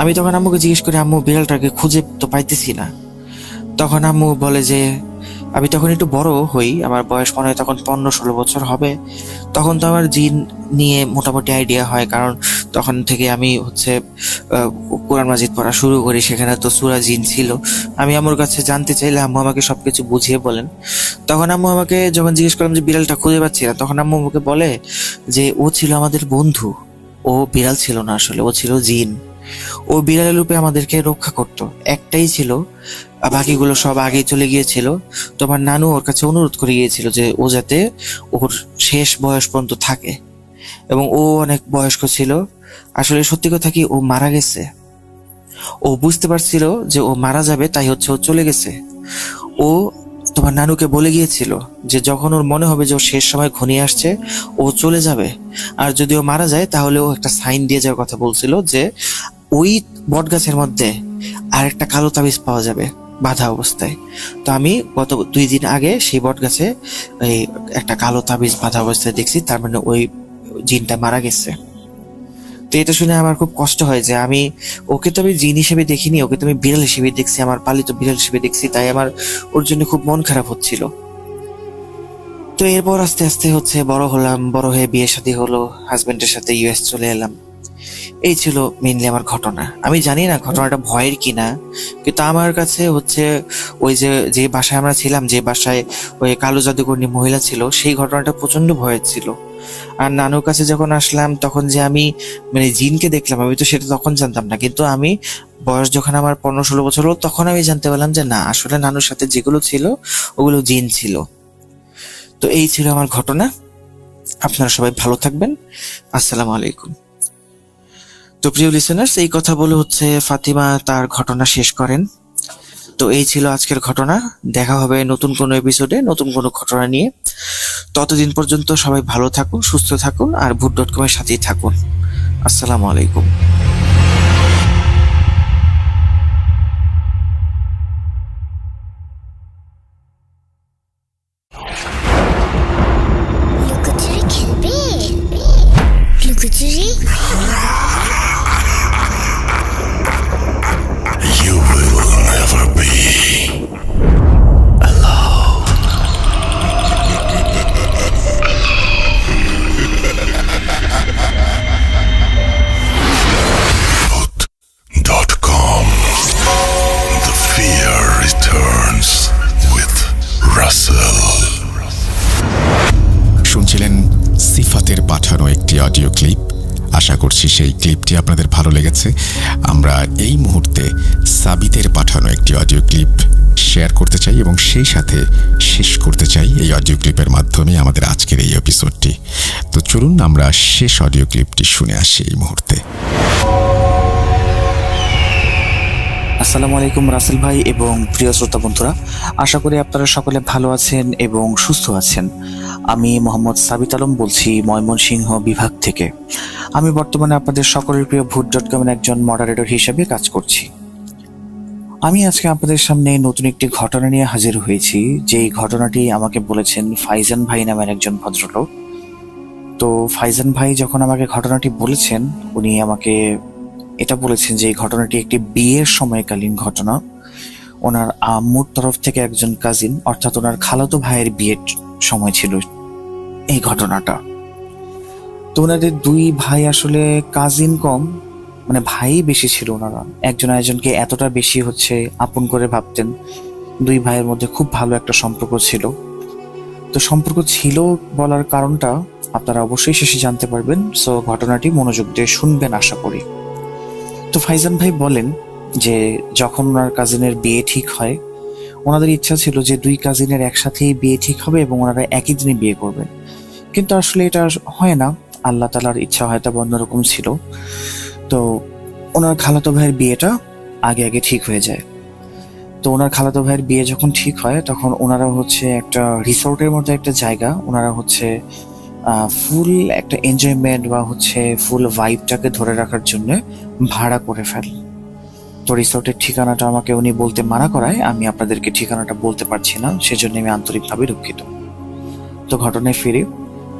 Speaker 2: আমি তখন আম্মুকে জিজ্ঞেস করি, আম্মু বিড়ালটাকে খুঁজে তো পাইতেছি না। তখন আম্মু বলে যে আমি তখন একটু বড় হই, আমার বয়স মনে হয় তখন 15-16 বছর হবে। তখন তো আমার জিন নিয়ে মোটামুটি আইডিয়া হয়, কারণ তখন থেকে আমি হচ্ছে কোরআন মাজিদ পড়া শুরু করি, সেখানে তো সূরা জিন ছিল। আমি আম্মুর কাছে জানতে চাইলে আম্মু আমাকে সবকিছু বুঝিয়ে বলেন। তখন আম্মু আমাকে যখন জিজ্ঞেস করলাম যে বিড়ালটা খুঁজে পাচ্ছি না, তখন আম্মু আমাকে বলে যে ও ছিল আমাদের বন্ধু, ও বিড়াল ছিল না, আসলে ও ছিল জিন। ও বিড়ালের রূপে আমাদেরকে রক্ষা করত, একটাই ছিল, বাকিগুলো সব আগে চলে গিয়েছিল। তোমার নানু ওর কাছে অনুরোধ করে গিয়েছিল যে ও যাতে ওর শেষ বয়স পর্যন্ত থাকে, এবং ও অনেক বয়স্ক ছিল। আসলে সত্যি কথা কি, ও মারা গেছে। ও বুঝতে পারছিল যে ও মারা যাবে, তাই হচ্ছে ও চলে গেছে। ও তোমার নানুকে বলে গিয়েছিল যে যখন ওর মনে হবে যে ওর শেষ সময় ঘনিয়ে আসছে, ও চলে যাবে। আর যদি ও মারা যায় তাহলে ও একটা সাইন দিয়ে যাওয়ার কথা বলছিল যে ওই বট গাছের মধ্যে আরেকটা কালো তাবিজ পাওয়া যাবে বাঁধা অবস্থায়। তো আমি গত 2 দিন আগে সেই বট গাছে এই একটা কালো তাবিজ বাঁধা অবস্থায় দেখছি, তার মানে ওই জিনটা মারা গেছে। তো এটা শুনে আমার খুব কষ্ট হয় যে ওকে তো আমি জিন হিসেবে দেখিনি, ওকে তো আমি বিড়াল হিসেবে দেখছি, আমার পালিত বিড়াল হিসেবে দেখছি, তাই আমার ওর জন্য খুব মন খারাপ হচ্ছিল। তো এরপর আস্তে আস্তে হচ্ছে বড় হলাম, বড় হয়ে বিয়ে শাদী হলো, হাজবেন্ডের সাথে ইউএস চলে এলাম। এই ছিল মেইনলি আমার ঘটনা। আমি জানি না ঘটনাটা ভয়ের কিনা, কিন্তু আমার কাছে হচ্ছে ওই যে যে বাসায় আমরা ছিলাম, যে বাসায় ওই কালো জাদুকরী মহিলা ছিল, সেই ঘটনাটা প্রচন্ড ভয়ের ছিল। আর নানুর কাছে যখন আসলাম তখন যে আমি মানে জিনকে দেখলাম, আমি তো সেটা তখন জানতাম না, কিন্তু আমি বয়স যখন আমার 15-16 বছর হলো তখন আমি জানতে পারলাম যে না, আসলে নানুর সাথে যেগুলো ছিল ওগুলো জিন ছিল। তো এই ছিল আমার ঘটনা। আপনারা সবাই ভালো থাকবেন। আসসালামু আলাইকুম। তো প্রিয় লিসেনার্স, এই কথা বলে হচ্ছে ফাতিমা তার ঘটনা শেষ করেন। তো এই ছিল আজকের ঘটনা। দেখা হবে নতুন কোনো এপিসোডে নতুন কোনো ঘটনা নিয়ে। ততদিন পর্যন্ত সবাই ভালো থাকুন, সুস্থ থাকুন, আর ভূত.com এর সাথেই থাকুন। আসসালামু আলাইকুম।
Speaker 3: লুকোচুরি খেলবে? লুকোচুরি?
Speaker 4: You will never be alone.com. The fear returns with Russell.
Speaker 1: শুনছিলেন সিফাতের পাঠানো একটি অডিও ক্লিপ। আশা করছি সেই ক্লিপটি আপনাদের ভালো লেগেছে। আমরা এই মুহূর্তে সাবিতের পাঠানো একটি অডিও ক্লিপ শেয়ার করতে চাই এবং সেই সাথে শেষ করতে চাই এই অডিও ক্লিপের মাধ্যমে আমাদের আজকের এই এপিসোডটি। তো চলুন আমরা শেষ অডিও ক্লিপটি শুনে আসি এই মুহূর্তে।
Speaker 5: আসসালামু আলাইকুম রাসেল ভাই এবং প্রিয় শ্রোতা বন্ধুরা, আশা করি আপনারা সকলে ভালো আছেন এবং সুস্থ আছেন। আমি মোহাম্মদ সাবিত আলম বলছি ময়মনসিংহ বিভাগ থেকে। আমি বর্তমানে আপনাদের সকলের প্রিয় ভূত.com এর একজন মডারেটর হিসেবে কাজ করছি। আমি আজকে আপনাদের সামনে নতুন একটি ঘটনা নিয়ে হাজির হয়েছি, যেই ঘটনাটি আমাকে বলেছেন ফাইজান ভাই নামের একজন ভদ্রলোক। তো ফাইজান ভাই যখন আমাকে ঘটনাটি বলেছেন, উনি আমাকে এটা বলেছেন যে এই ঘটনাটি একটি বিয়ের সময়কালীন ঘটনা। ওনার আম্মুর তরফ থেকে একজন কাজিন, অর্থাৎ ওনার খালাতো ভাইয়ের বিয়ের সময় ছিল এই ঘটনাটা। তো ওনাদের 2 ভাই আসলে কাজিন কম, মানে ভাই বেশি ছিল। ওনারা একজন আরেকজনকে এতটা বেশি হচ্ছে আপন করে ভাবতেন। 2 ভাইয়ের মধ্যে খুব ভালো একটা সম্পর্ক ছিল। তো সম্পর্ক ছিল বলার কারণটা আপনারা অবশ্যই শেষে জানতে পারবেন। সো ঘটনাটি মনোযোগ দিয়ে শুনবেন আশা করি। তো ফাইজান ভাই বলেন যে যখন ওনার কাজিনের বিয়ে ঠিক হয়, ওনাদের ইচ্ছা ছিল যে 2 কাজিনের একসাথেই বিয়ে ঠিক হবে এবং ওনারা একই দিনে বিয়ে করবেন। কিন্তু আসলে এটা হয় না, আল্লাহ তাআলার ইচ্ছা হয়তো অন্যরকম ছিল। তো ওনার খালাতো ভাইয়ের বিয়েটা আগে ঠিক হয়ে যায়। তো ওনার খালাতো ভাইয়ের বিয়ে যখন ঠিক হয়, তখন ওনারা হচ্ছে একটা রিসোর্টের মধ্যে একটা জায়গা, ওনারা হচ্ছে ফুল একটা এনজয়মেন্ট বা হচ্ছে ফুল ভাইবটাকে ধরে রাখার জন্য ভাড়া করে ফেলেন। তো রিসোর্টের ঠিকানাটা আমাকে উনি বলতে মানা করায় আমি আপনাদেরকে ঠিকানাটা বলতে পারছি না, সেজন্য আমি আন্তরিকভাবে দুঃখিত। তো ঘটনায় ফিরি।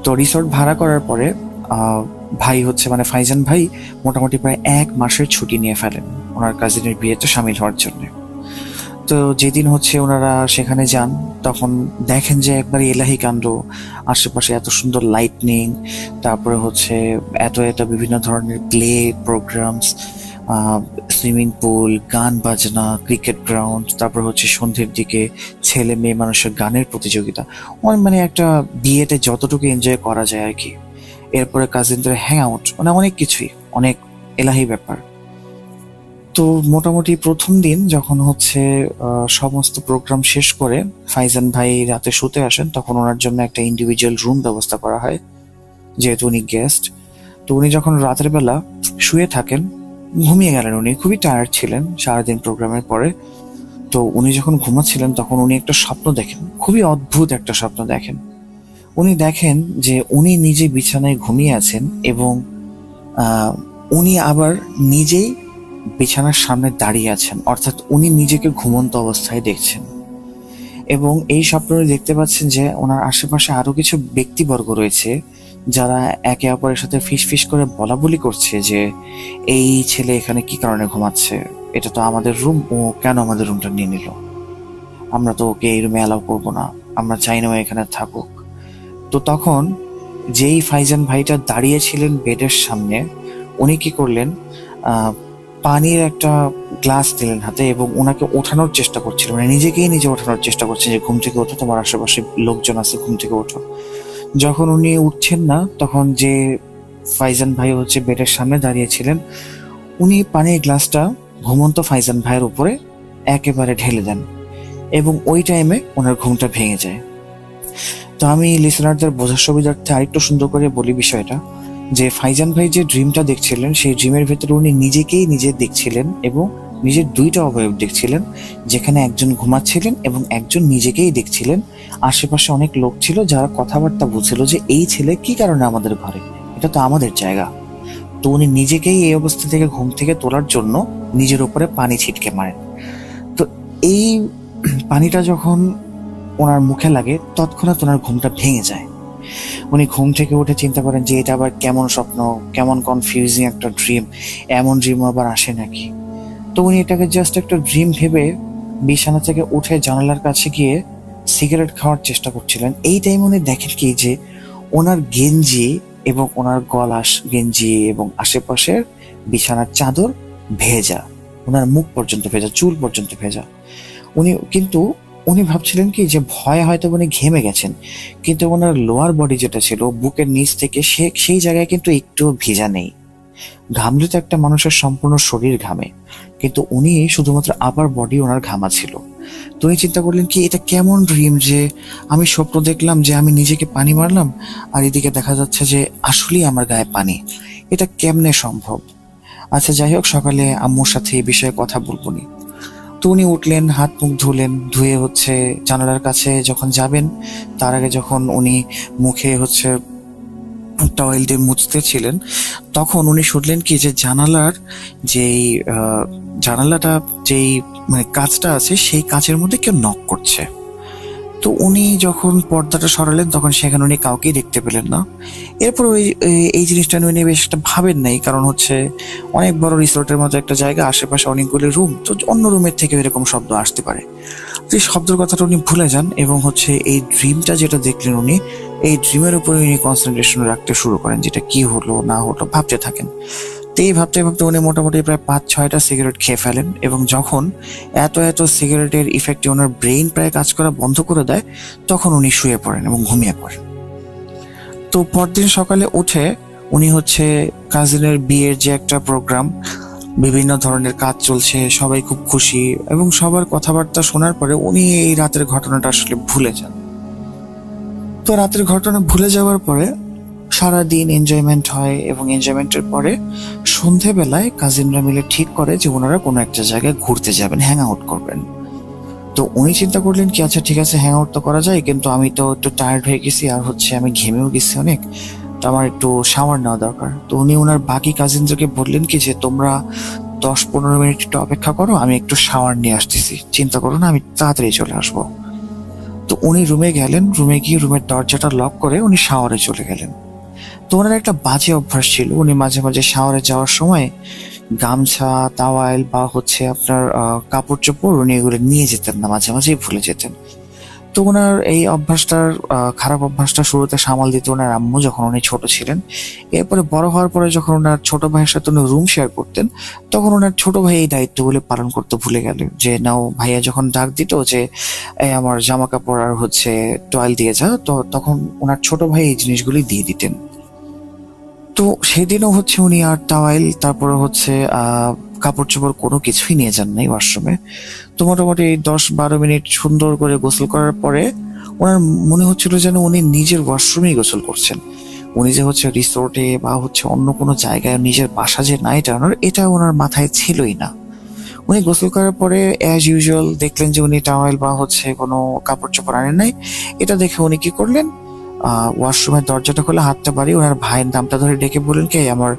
Speaker 5: তো রিসোর্ট ভাড়া করার পরে ভাই হচ্ছে মানে ফাইজান ভাই মোটামুটি প্রায় 1 মাসের ছুটি নিয়ে ফেলেন ওনার কাজিনের বিয়েতে সামিল হওয়ার জন্য। তো যেদিন হচ্ছে ওনারা সেখানে যান, তখন দেখেন যে একবারে এলাহি কাণ্ড। আশেপাশে এত সুন্দর লাইটনিং, তারপরে হচ্ছে এত এত বিভিন্ন ধরনের প্লে প্রোগ্রামস, সুইমিং পুল, গান বাজনা, ক্রিকেট গ্রাউন্ড, তারপর হচ্ছে সন্ধ্যের দিকে ছেলে মেয়ে মানুষের গানের প্রতিযোগিতা। মানে একটা বিয়েতে যতটুকু এনজয় করা যায় আর কি। এরপরে কাজিনদের হ্যাং আউট, মানে অনেক কিছুই, অনেক এলাহি ব্যাপার। তো মোটামুটি প্রথম দিন যখন হচ্ছে সমস্ত প্রোগ্রাম শেষ করে ফাইজান ভাই রাতে শুতে আসেন, তখন ওনার জন্য একটা ইন্ডিভিজুয়াল রুম ব্যবস্থা করা হয়, যেহেতু উনি গেস্ট। তো উনি যখন রাতের বেলা শুয়ে থাকেন, ঘুমিয়ে গেলেন। উনি খুবই টায়ার্ড ছিলেন সারাদিন প্রোগ্রামের পরে। তো উনি যখন ঘুমাচ্ছিলেন তখন উনি একটা স্বপ্ন দেখেন, খুবই অদ্ভুত একটা স্বপ্ন দেখেন। উনি দেখেন যে উনি নিজে বিছানায় ঘুমিয়ে আছেন এবং উনি আবার নিজেই বিছানার সামনে দাঁড়িয়ে আছেন, অর্থাৎ উনি নিজেকে ঘুমন্ত অবস্থায় দেখছেন। এবং এই স্বপ্নে উনি দেখতে পাচ্ছেন যে ওনার আশেপাশে আরো কিছু ব্যক্তিবর্গ রয়েছে, যারা একে অপরের সাথে ফিস করে বলা বলি করছে যে এই ছেলে এখানে কি কারণে ঘুমাচ্ছে, এটা তো আমাদের রুম, ও কেন আমাদের রুমটা নিয়ে নিল, আমরা তো ওকে এই রুমে অ্যালাউ করবো না, আমরা চাই না ও এখানে থাকুক। তো তখন যেই ফাইজান ভাইটা দাঁড়িয়েছিলেন বেডের সামনে, উনি কি করলেন, পানির একটা গ্লাস দিলেন হাতে এবং ওনাকে ওঠানোর চেষ্টা করছিলেন, মানে নিজেকেই নিজে ওঠানোর চেষ্টা করছেন যে ঘুম থেকে ওঠো, তোমার আশেপাশে লোকজন আছে, ঘুম থেকে ওঠো। যখন উনি উঠছেন না, তখন যে ফাইজান ভাই হচ্ছে বেডের সামনে দাঁড়িয়েছিলেন, উনি পানির গ্লাসটা ঘুমন্ত ফাইজান ভাইয়ের উপরে একেবারে ঢেলে দেন এবং ওই টাইমে ওনার ঘুমটা ভেঙে যায়। তো আমি লিসনারদের বোঝার সুবিধার্থে আরেকটু সুন্দর করে বলি বিষয়টা, যে ফাইজান ভাই যে ড্রিমটা দেখছিলেন, সেই ড্রিমের ভেতরে উনি নিজেকেই নিজে দেখছিলেন এবং নিজের দুইটা অবয়ব দেখছিলেন, যেখানে একজন ঘুমাচ্ছিলেন এবং একজন নিজেকেই দেখছিলেন। আশেপাশে অনেক লোক ছিল যারা কথাবার্তা বলছিল যে এই ছেলে কি কারণে আমাদের ঘরে, এটা তো আমাদের জায়গা। তো উনি নিজেকেই এই অবস্থা থেকে ঘুম থেকে তোলার জন্য নিজের উপরে পানি ছিটকে মারেন। তো এই পানিটা যখন ওনার মুখে লাগে, তৎক্ষণাৎ ওনার ঘুমটা ভেঙে যায়। উনি ঘুম থেকে উঠে চিন্তা করেন যে এটা আবার কেমন স্বপ্ন, কেমন কনফিউজিং একটা ড্রিম, এমন ড্রিম আবার আসে নাকি। তো উনি এটাকে জাস্ট একটা ড্রিম ভেবে বিছানা থেকে উঠে জানালার কাছে গিয়ে সিগারেট খাওয়ার চেষ্টা করছিলেন। এই টাইমে উনি দেখেন কি যে ওনার গেঞ্জি এবং ওনার গলাস গেঞ্জি এবং আশেপাশের বিছানার চাদর ভেজা, ওনার মুখ পর্যন্ত ভেজা, চুল পর্যন্ত ভেজা। উনি ভাবছিলেন কি যে ভয়ে হয়তো উনি ঘেমে গেছেন, কিন্তু ওনার লোয়ার বডি যেটা ছিল বুকের নিচ থেকে সেই জায়গায় কিন্তু একটু ভিজা নেই। ঘামলে তো একটা মানুষের সম্পূর্ণ শরীর ঘামে, কিন্তু উনি শুধুমাত্র আপার বডি ওনার ঘামা ছিল। তো উনি চিন্তা করলেন কি এটা কেমন ড্রিম, যে আমি স্বপ্ন দেখলাম যে আমি নিজেকে পানি মারলাম আর এদিকে দেখা যাচ্ছে যে আসলেই আমার গায়ে পানি, এটা কেমনে সম্ভব। আচ্ছা যাই হোক, সকালে আম্মুর সাথে এই বিষয়ে কথা বলবো নি। তো উনি উঠলেন, হাত মুখ ধুলেন, ধুয়ে হচ্ছে জানালার কাছে যখন যাবেন, তার আগে যখন উনি মুখে হচ্ছে টয়েল দিয়ে মুছতে ছিলেন, তখন উনি শুনলেন কি যে জানালাটা যেই মানে কাঁচটা আছে, সেই কাঁচের মধ্যে কেউ নক করছে। তো উনি যখন পর্দাটা সরালেন, তখন সেখানে উনি কাউকেই দেখতে পেলেন না। এরপর এই জিনিসটা উনি বেশ একটা ভাবেন নাই, কারণ হচ্ছে অনেক বড় রিসোর্টের মতো একটা জায়গা, আশেপাশে অনেকগুলি রুম, তো অন্য রুমের থেকে এরকম শব্দ আসতে পারে। তো এই শব্দের কথাটা উনি ভুলে যান এবং হচ্ছে এই ড্রিমটা যেটা দেখলেন উনি, এই ড্রিমের উপরে উনি কনসেন্ট্রেশন রাখতে শুরু করেন, যেটা কি হলো না হলো ভাবতে থাকেন। তো এই ভাবতে ভাবতে উনি মোটামুটি প্রায় 5-6টা সিগারেট খেয়ে ফেলেন এবং যখন এত সিগারেটের ইফেক্টে ওনার ব্রেইন প্রায় কাজ করা বন্ধ করে দেয়, তখন উনি শুয়ে পড়েন এবং ঘুমিয়ে পড়েন। তো পরদিন সকালে উঠে উনি হচ্ছে কাজিনের বিয়ের যে একটা প্রোগ্রাম, বিভিন্ন ধরনের কাজ চলছে, সবাই খুব খুশি এবং সবার কথাবার্তা শোনার পরে উনি এই রাতের ঘটনাটা আসলে ভুলে যান। তো রাতের ঘটনা ভুলে যাওয়ার পরে সারাদিন এনজয়মেন্ট হয় এবং এনজয়মেন্টের পরে সন্ধেবেলায় কাজিনরা মিলে ঠিক করে যে ওনারা কোনো একটা জায়গায় ঘুরতে যাবেন, হ্যাং আউট করবেন। তো উনি চিন্তা করলেন কি আচ্ছা ঠিক আছে, হ্যাং আউট তো করা যায়, কিন্তু আমি তো একটু টায়ার্ড হয়ে গেছি আর হচ্ছে আমি ঘেমেও গেছি অনেক, তো আমার একটু শাওয়ার নেওয়া দরকার। তো উনি ওনার বাকি কাজিনদেরকে বললেন কি যে তোমরা 10-15 মিনিট একটু অপেক্ষা করো, আমি একটু শাওয়ার নিয়ে আসতেছি, চিন্তা করো না, আমি তাড়াতাড়ি চলে আসবো। তো উনি রুমে গেলেন, রুমে গিয়ে রুমের দরজাটা লক করে উনি শাওয়ারে চলে গেলেন। তো ওনার একটা বাজে অভ্যাস ছিল, উনি মাঝে মাঝে শাওয়ারে যাওয়ার সময় গামছা, তাওয়াইল বা হচ্ছে আপনার কাপড় চোপড় উনি এগুলো নিয়ে যেতেন না, মাঝে মাঝেই ভুলে যেতেন। তো ওনার এই অভ্যাসটার খারাপ অভ্যাসটা শুরুতে সামাল দিত ওনার আম্মু যখন উনি ছোট ছিলেন। এরপরে বড় হওয়ার পরে যখন ওনার ছোট ভাইয়ের সাথে উনি রুম শেয়ার করতেন, তখন ওনার ছোট ভাই এই দায়িত্বগুলো পালন করতে ভুলে গেল। যে নাও, ভাইয়া যখন ডাক দিত যে এই আমার জামা কাপড় আর হচ্ছে টয়েল দিয়ে যা, তো তখন ওনার ছোট ভাই এই জিনিসগুলি দিয়ে দিতেন। তো সেদিনও হচ্ছে উনি আর টাওয়াইল, তারপরে হচ্ছে কাপড় চোপড় কোনো কিছুই নিয়ে যান নাই ওয়াশরুমে। তো মোটামুটি 10-12 মিনিট সুন্দর করে গোসল করার পরে ওনার মনে হচ্ছিল যেন উনি নিজের ওয়াশরুমেই গোসল করছেন। উনি যে হচ্ছে রিসোর্টে বা হচ্ছে অন্য কোনো জায়গায় নিজের বাসা যে নাই টানানোর, এটা ওনার মাথায় ছিলই না। উনি গোসল করার পরে অ্যাজ ইউজুয়াল দেখলেন যে উনি টাওয়েল বা হচ্ছে কোনো কাপড় চোপড় আনেন নাই। এটা দেখে উনি কি করলেন, ওয়াশরুমের দরজাটা খুলে হাতটা বাড়িয়ে ওনার ভাইয়ের নামটা ধরে ডেকে বললেন কি আমার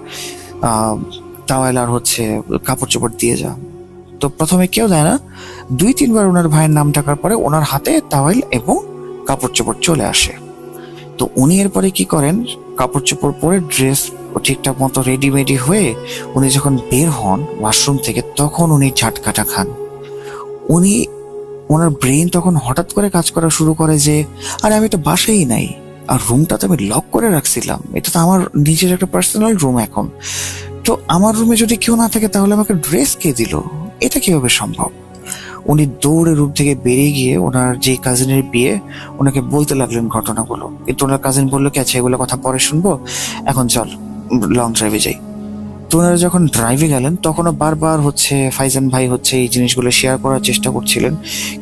Speaker 5: টাওয়েল আর হচ্ছে কাপড় চোপড় দিয়ে যা। তো প্রথমে কেউ দেয় না, 2-3 বার ওনার ভাইয়ের নাম ডাকার পরে ওনার হাতে টাওয়েল এবং কাপড় চোপড় চলে আসে। তো উনি এরপরে কি করেন, কাপড় চোপড় পরে ড্রেস ঠিকঠাক মতো রেডিমেডি হয়ে উনি যখন বের হন ওয়াশরুম থেকে, তখন উনি ঝাটকাটা খান। উনি, ওনার ব্রেন তখন হঠাৎ করে কাজ করা শুরু করে যে আরে আমি তো বাসাই নাই, আর রুমটা তো আমি লক করে রাখছিলাম, এটা তো আমার নিজের একটা পার্সোনাল রুম। এখন তো আমার রুমে যদি কেউ না থাকে তাহলে আমাকে ড্রেস কে দিল, এটা কিভাবে সম্ভব? উনি দৌড়ে রুম থেকে বেরিয়ে গিয়ে ওনার যে কাজিনের বিয়ে, ওনাকে বলতে লাগলেন ঘটনাগুলো। কিন্তু ওনার কাজিন বললো কি আচ্ছা এগুলো কথা পরে শুনবো, এখন চল লং ড্রাইভে যাই। তো ওনারা যখন ড্রাইভে গেলেন তখনও বারবার হচ্ছে ফাইজান ভাই হচ্ছে এই জিনিসগুলো শেয়ার করার চেষ্টা করছিলেন।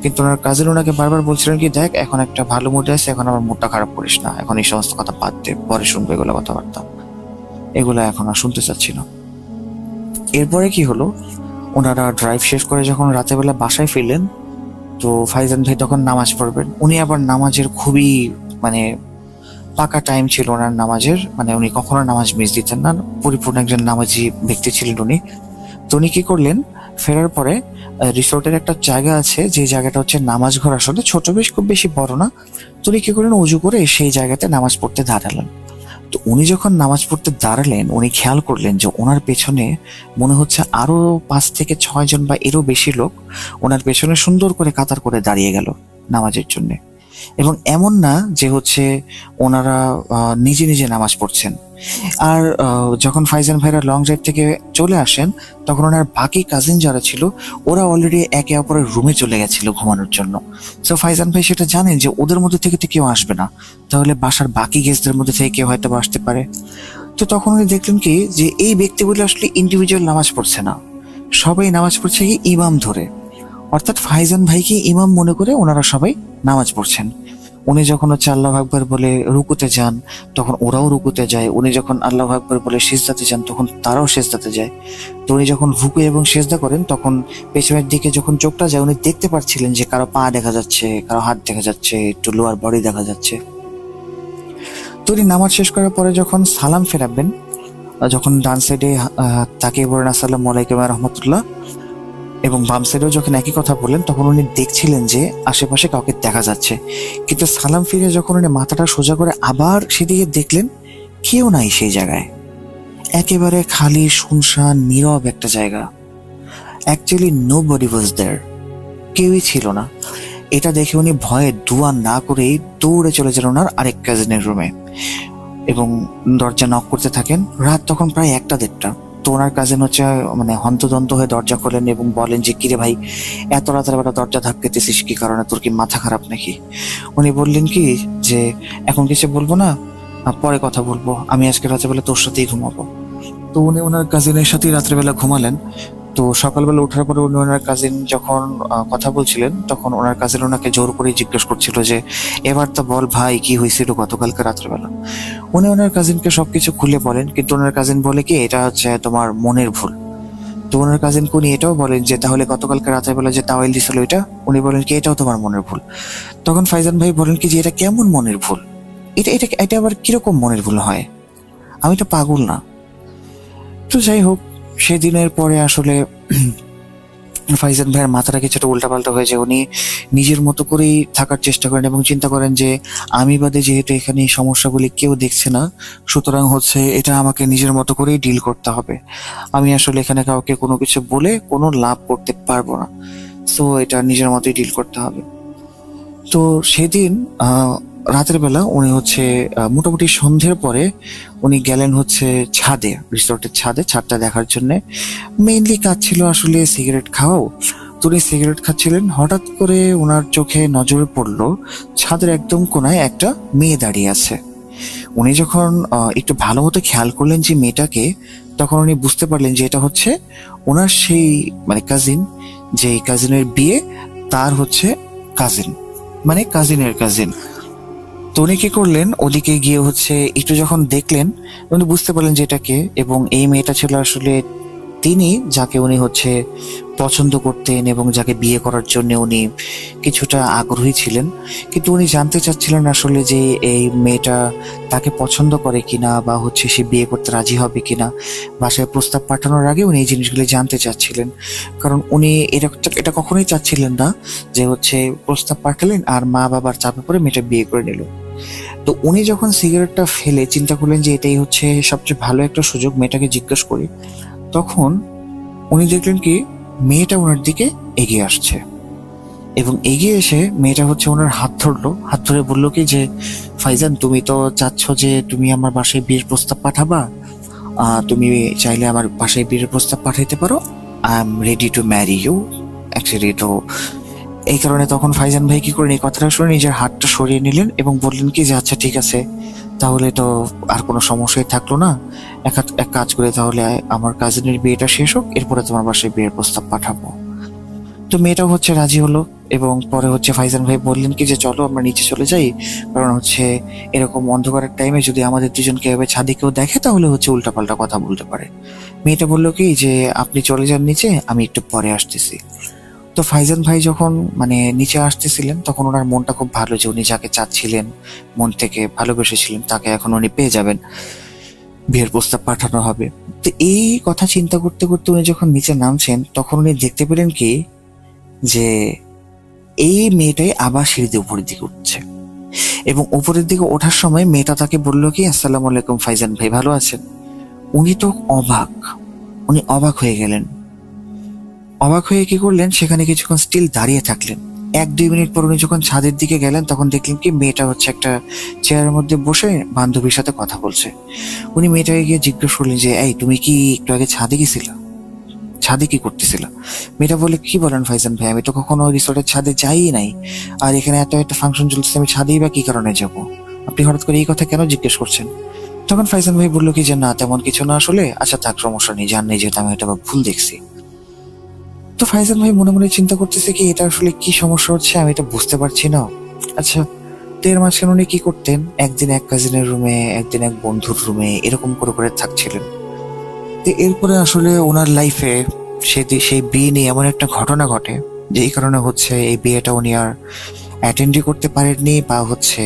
Speaker 5: কিন্তু ওনার কাজিন ওনাকে বারবার বলছিলেন কি দেখ এখন একটা ভালো মুডে আছে, এখন আমার মুডটা খারাপ করিস না, এখন এই সমস্ত কথা বাদ দে, পরে শুনবো এগুলো কথাবার্তা, এগুলো এখন আর শুনতে চাচ্ছি না। এরপরে কি হলো, ওনারা ড্রাইভ শেষ করে যখন রাতের বেলা বাসায় ফিরলেন, তো ফাইজান ভাই তখন নামাজ পড়বেন। উনি আবার নামাজের খুবই মানে পাকা টাইম ছিল ওনার নামাজের, মানে উনি কখনো নামাজ মিস দিতেন না, পরিপূর্ণ একজন নামাজি ব্যক্তি ছিলেন উনি। তো উনি কি করলেন, ফেরার পরে রিসোর্টের একটা জায়গা আছে যে জায়গাটা হচ্ছে নামাজ ঘর, আসলে ছোট, বেশ খুব বেশি বড় না। তো উনি কি করলেন, উজু করে সেই জায়গাতে নামাজ পড়তে দাঁড়ালেন। তো উনি যখন নামাজ পড়তে দাঁড়ালেন উনি খেয়াল করলেন যে ওনার পেছনে মনে হচ্ছে আরো 5 থেকে 6 জন বা এরও বেশি লোক ওনার পেছনে সুন্দর করে কাতার করে দাঁড়িয়ে গেল নামাজের জন্য। এবং এমন না যে হচ্ছে ওনারা নিজে নিজে নামাজ পড়ছেন। আর যখন ফাইজান ভাইরা লং ড্রাইভ থেকে চলে আসেন তখন ওনার বাকি কাজিন যারা ছিল ওরা অলরেডি একে অপরের রুমে চলে গেছিল ঘুমানোর জন্য। তো ফাইজান ভাই সেটা জানেন যে ওদের মধ্যে থেকে তো কেউ আসবে না, তাহলে বাসার বাকি গেস্টদের মধ্যে থেকে কেউ হয়তো আসতে পারে। তো তখন উনি দেখলেন কি যে এই ব্যক্তিগুলো আসলে ইন্ডিভিজুয়াল নামাজ পড়ছে না, সবাই নামাজ পড়ছে কি ইমাম ধরে, অর্থাৎ ফাইজান ভাইকে ইমাম মনে করে ওনারা সবাই নামাজ পড়ছেন। উনি যখন হচ্ছে আল্লাহ আকবার বলে রুকুতে যান তখন ওরাও রুকুতে যায়, উনি যখন আল্লাহ আকবার বলে সিজদাতে যান তখন তারাও সিজদাতে যায়। তো উনি যখন রুকু এবং সিজদা করেন তখন পেছনের দিকে যখন চোখটা যায় উনি দেখতে পাচ্ছিলেন যে কারো পা দেখা যাচ্ছে, কারো হাত দেখা যাচ্ছে, একটু লোয়ার বডি দেখা যাচ্ছে। তো উনি নামাজ শেষ করার পরে যখন সালাম ফেরাবেন, যখন ডান সাইডে তাকে বলেন আসসালামু আলাইকুম ওয়া রাহমাতুল্লাহ, এবং বাম সাইডেও যখন একই কথা বললেন তখন উনি দেখছিলেন যে আশেপাশে কাউকে দেখা যাচ্ছে। কিন্তু সালাম ফিরে যখন উনি মাথাটা সোজা করে আবার সেদিকে দেখলেন, কেউ নাই সেই জায়গায়, একেবারে খালি শুনশান নীরব একটা জায়গা। অ্যাকচুয়ালি নোবডি ওয়াজ দেয়ার, কেউই ছিল না। এটা দেখে উনি ভয়ে দোয়া না করেই দৌড়ে চলে যান ওনার আরেক কাজিনের রুমে এবং দরজা নক করতে থাকেন। রাত তখন প্রায় 1টা-1:30। তো ওনার কাজিন হচ্ছে মানে হন্তদন্ত হয়ে দরজা খোলেন এবং বলেন যে কিরে ভাই এত রাতের বেলা দরজা ধাক্কাতেছিস কি কারণে, তোর কি মাথা খারাপ নাকি? উনি বললেন কি যে এখন কিছু বলবো না, পরে কথা বলবো, আমি আজকে রাতের বেলা তোর সাথেই ঘুমাবো। তো উনি ওনার কাজিনের সাথেই রাত্রেবেলা ঘুমালেন। তো সকালবেলা ওঠার পরে উনি ওনার কাজিন যখন কথা বলছিলেন তখন ওনার কাজিন ওনাকে জোর করে জিজ্ঞেস করছিল যে এবার তো বল ভাই কি হয়েছিল গতকালকে রাত্রেবেলা। উনি ওনার কাজিনকে সবকিছু খুলে বলেন, কিন্তু ওনার কাজিন বলে কি এটা হচ্ছে তোমার মনের ভুল। তো ওনার কাজিন উনি এটাও বলেন যে তাহলে গতকালকে রাত্রেবেলা যে তাওয়াইল দিছিল এটা, উনি বলেন কি এটাও তোমার মনের ভুল। তখন ফাইজান ভাই বলেন কি যে এটা কেমন মনের ভুল, এটা এটা এটা আবার কিরকম মনের ভুল হয়, আমি তো পাগল না। তো যাই হোক, সেদিনের পরে আসলে ফাইজান ভাইয়ের মাথাটা কিছুটা উল্টাপাল্টা হয়ে যায়। উনি নিজের মতো করেই থাকার চেষ্টা করেন এবং চিন্তা করেন যে আমি বাদে যেহেতু এখানে এই সমস্যাগুলি কেউ দেখছে না, সুতরাং হচ্ছে এটা আমাকে নিজের মতো করেই ডিল করতে হবে। আমি আসলে এখানে কাউকে কোনো কিছু বলে কোনো লাভ করতে পারবো না, সো এটা নিজের মতোই ডিল করতে হবে। তো সেদিন রাতের বেলা উনি হচ্ছে মোটামুটি সন্ধ্যের পরে উনি গেলেন হচ্ছে ছাদে, রিসোর্টের ছাদটা দেখার জন্য। মেইনলি কাজ ছিল আসলে সিগারেট খাওয়াও। তো উনি সিগারেট খাচ্ছিলেন, হঠাৎ করে ওনার চোখে নজরে পড়লো ছাদের একদম কোনায় একটা মেয়ে দাঁড়িয়ে আছে। উনি যখন একটু ভালো মতো খেয়াল করলেন যে মেয়েটাকে, তখন উনি বুঝতে পারলেন যে এটা হচ্ছে ওনার সেই মানে কাজিন, যে কাজিনের বিয়ে, তার হচ্ছে কাজিন, মানে কাজিনের কাজিন। তো উনি কি করলেন, ওদিকে গিয়ে হচ্ছে একটু যখন দেখলেন, উনি বুঝতে পারলেন যে এটাকে, এবং এই মেয়েটা ছিল আসলে তিনি যাকে উনি হচ্ছে পছন্দ করতেন এবং যাকে বিয়ে করার জন্য উনি কিছুটা আগ্রহী ছিলেন। কিন্তু উনি জানতে চাচ্ছিলেন আসলে যে এই মেয়েটা তাকে পছন্দ করে কিনা, বা হচ্ছে সে বিয়ে করতে রাজি হবে কিনা। বাসায় প্রস্তাব পাঠানোর আগে উনি এই জিনিসগুলি জানতে চাচ্ছিলেন, কারণ উনি এটা কখনোই চাচ্ছিলেন না যে হচ্ছে প্রস্তাব পাঠালেন আর মা বাবার চাপে পড়ে মেয়েটা বিয়ে করে নিল। তো উনি যখন সিগারেটটা ফেলে চিন্তা করলেন যে এটাই হচ্ছে সবচেয়ে ভালো একটা সুযোগ, মেয়েটাকে জিজ্ঞেস করি। তখন উনি দেখলেন কি মেয়েটা ওনার দিকে এগিয়ে আসছে, এবং এগিয়ে এসে মেয়েটা হচ্ছে ওনার হাত ধরলো, হাত ধরে বললো কি যে ফাইজান, তুমি তো চাচ্ছ যে তুমি আমার বাসায় বিয়ের প্রস্তাব পাঠাবা, তুমি চাইলে আমার বাসায় বিয়ের প্রস্তাব পাঠাইতে পারো, I am ready to marry you actually. তো এই কারণে তখন ফাইজান ভাই কি করেন, এই কথাটা শুনে নিজের হাতটা সরিয়ে নিলেন এবং বললেন কি যে আচ্ছা ঠিক আছে, তাহলে তো আর কোনো সমস্যাই থাকলো না। এক কাজ করে তাহলে আমার কাজিনের বিয়েটা শেষ হোক, এরপরে তোমার বাসায় বিয়ের প্রস্তাব পাঠাবো। তো মেয়েটাও হচ্ছে রাজি হলো, এবং পরে হচ্ছে ফাইজান ভাই বললেন কি যে চলো আমরা নিচে চলে যাই, কারণ হচ্ছে এরকম অন্ধকারের টাইমে যদি আমাদের দুজনকে এভাবে ছাদে কেউ দেখে তাহলে হচ্ছে উল্টাপাল্টা কথা বলতে পারে। মেয়েটা বললো কি যে আপনি চলে যান নিচে, আমি একটু পরে আসতেছি। তো ফাইজান ভাই যখন মানে নিচে আসতেছিলেন, তখন ওনার মনটা খুব ভালো যে উনি যাকে চাচ্ছিলেন, মন থেকে ভালোবেসেছিলেন, তাকে এখন উনি পেয়ে যাবেন, বিয়ের প্রস্তাব পাঠানো হবে। তো এই কথা চিন্তা করতে করতে উনি যখন নিচে নামছেন, তখন উনি দেখতে পেলেন কি যে এই মেয়েটাই আবার সিঁড়িতে উপরের দিকে উঠছে, এবং উপরের দিকে ওঠার সময় মেয়েটা তাকে বললো কি আসসালামু আলাইকুম ফাইজান ভাই, ভালো আছেন? উনি তো উনি অবাক হয়ে গেলেন। অবাক হয়ে কি করলেন, সেখানে কিছুক্ষণ স্টিল দাঁড়িয়ে থাকলেন। 1-2 মিনিট পর উনি যখন ছাদের দিকে গেলেন, তখন দেখলেন কি মেয়েটা হচ্ছে একটা চেয়ারের মধ্যে বসে বান্ধবীর সাথে কথা বলছে। উনি মেয়েটাকে গিয়ে জিজ্ঞেস করলেন যে এই তুমি কি একটু আগে ছাদে গেছিলা, ছাদে কি করতেছিলা? মেয়েটা বলে কি বলেন ফাইজান ভাই, আমি তো কখনো রিসোর্টের ছাদে যাই নাই, আর এখানে এত একটা ফাংশন চলছে, আমি ছাদেই বা কি কারণে যাব? আপনি হঠাৎ করে এই কথা কেন জিজ্ঞেস করছেন? তখন ফাইজান ভাই বললো কি যে না তেমন কিছু না আসলে, আচ্ছা থাক সমস্যা নেই, জান নেই, যেহেতু আমি এটা ভুল দেখছি। তো ফাইজান ভাই মনে মনে চিন্তা করতেছে কি এটা আসলে কি সমস্যা হচ্ছে, আমি এটা বুঝতে পারছি না। আচ্ছা, তো এর মাঝখানে উনি কি করতেন, একদিন এক কাজিনের রুমে, একদিন এক বন্ধুর রুমে, এরকম করে করে থাকছিলেন। তো এরপরে আসলে ওনার লাইফে সেই বিয়ে নিয়ে এমন একটা ঘটনা ঘটে, যেই কারণে হচ্ছে এই বিয়েটা উনি আর অ্যাটেন্ডই করতে পারেননি, বা হচ্ছে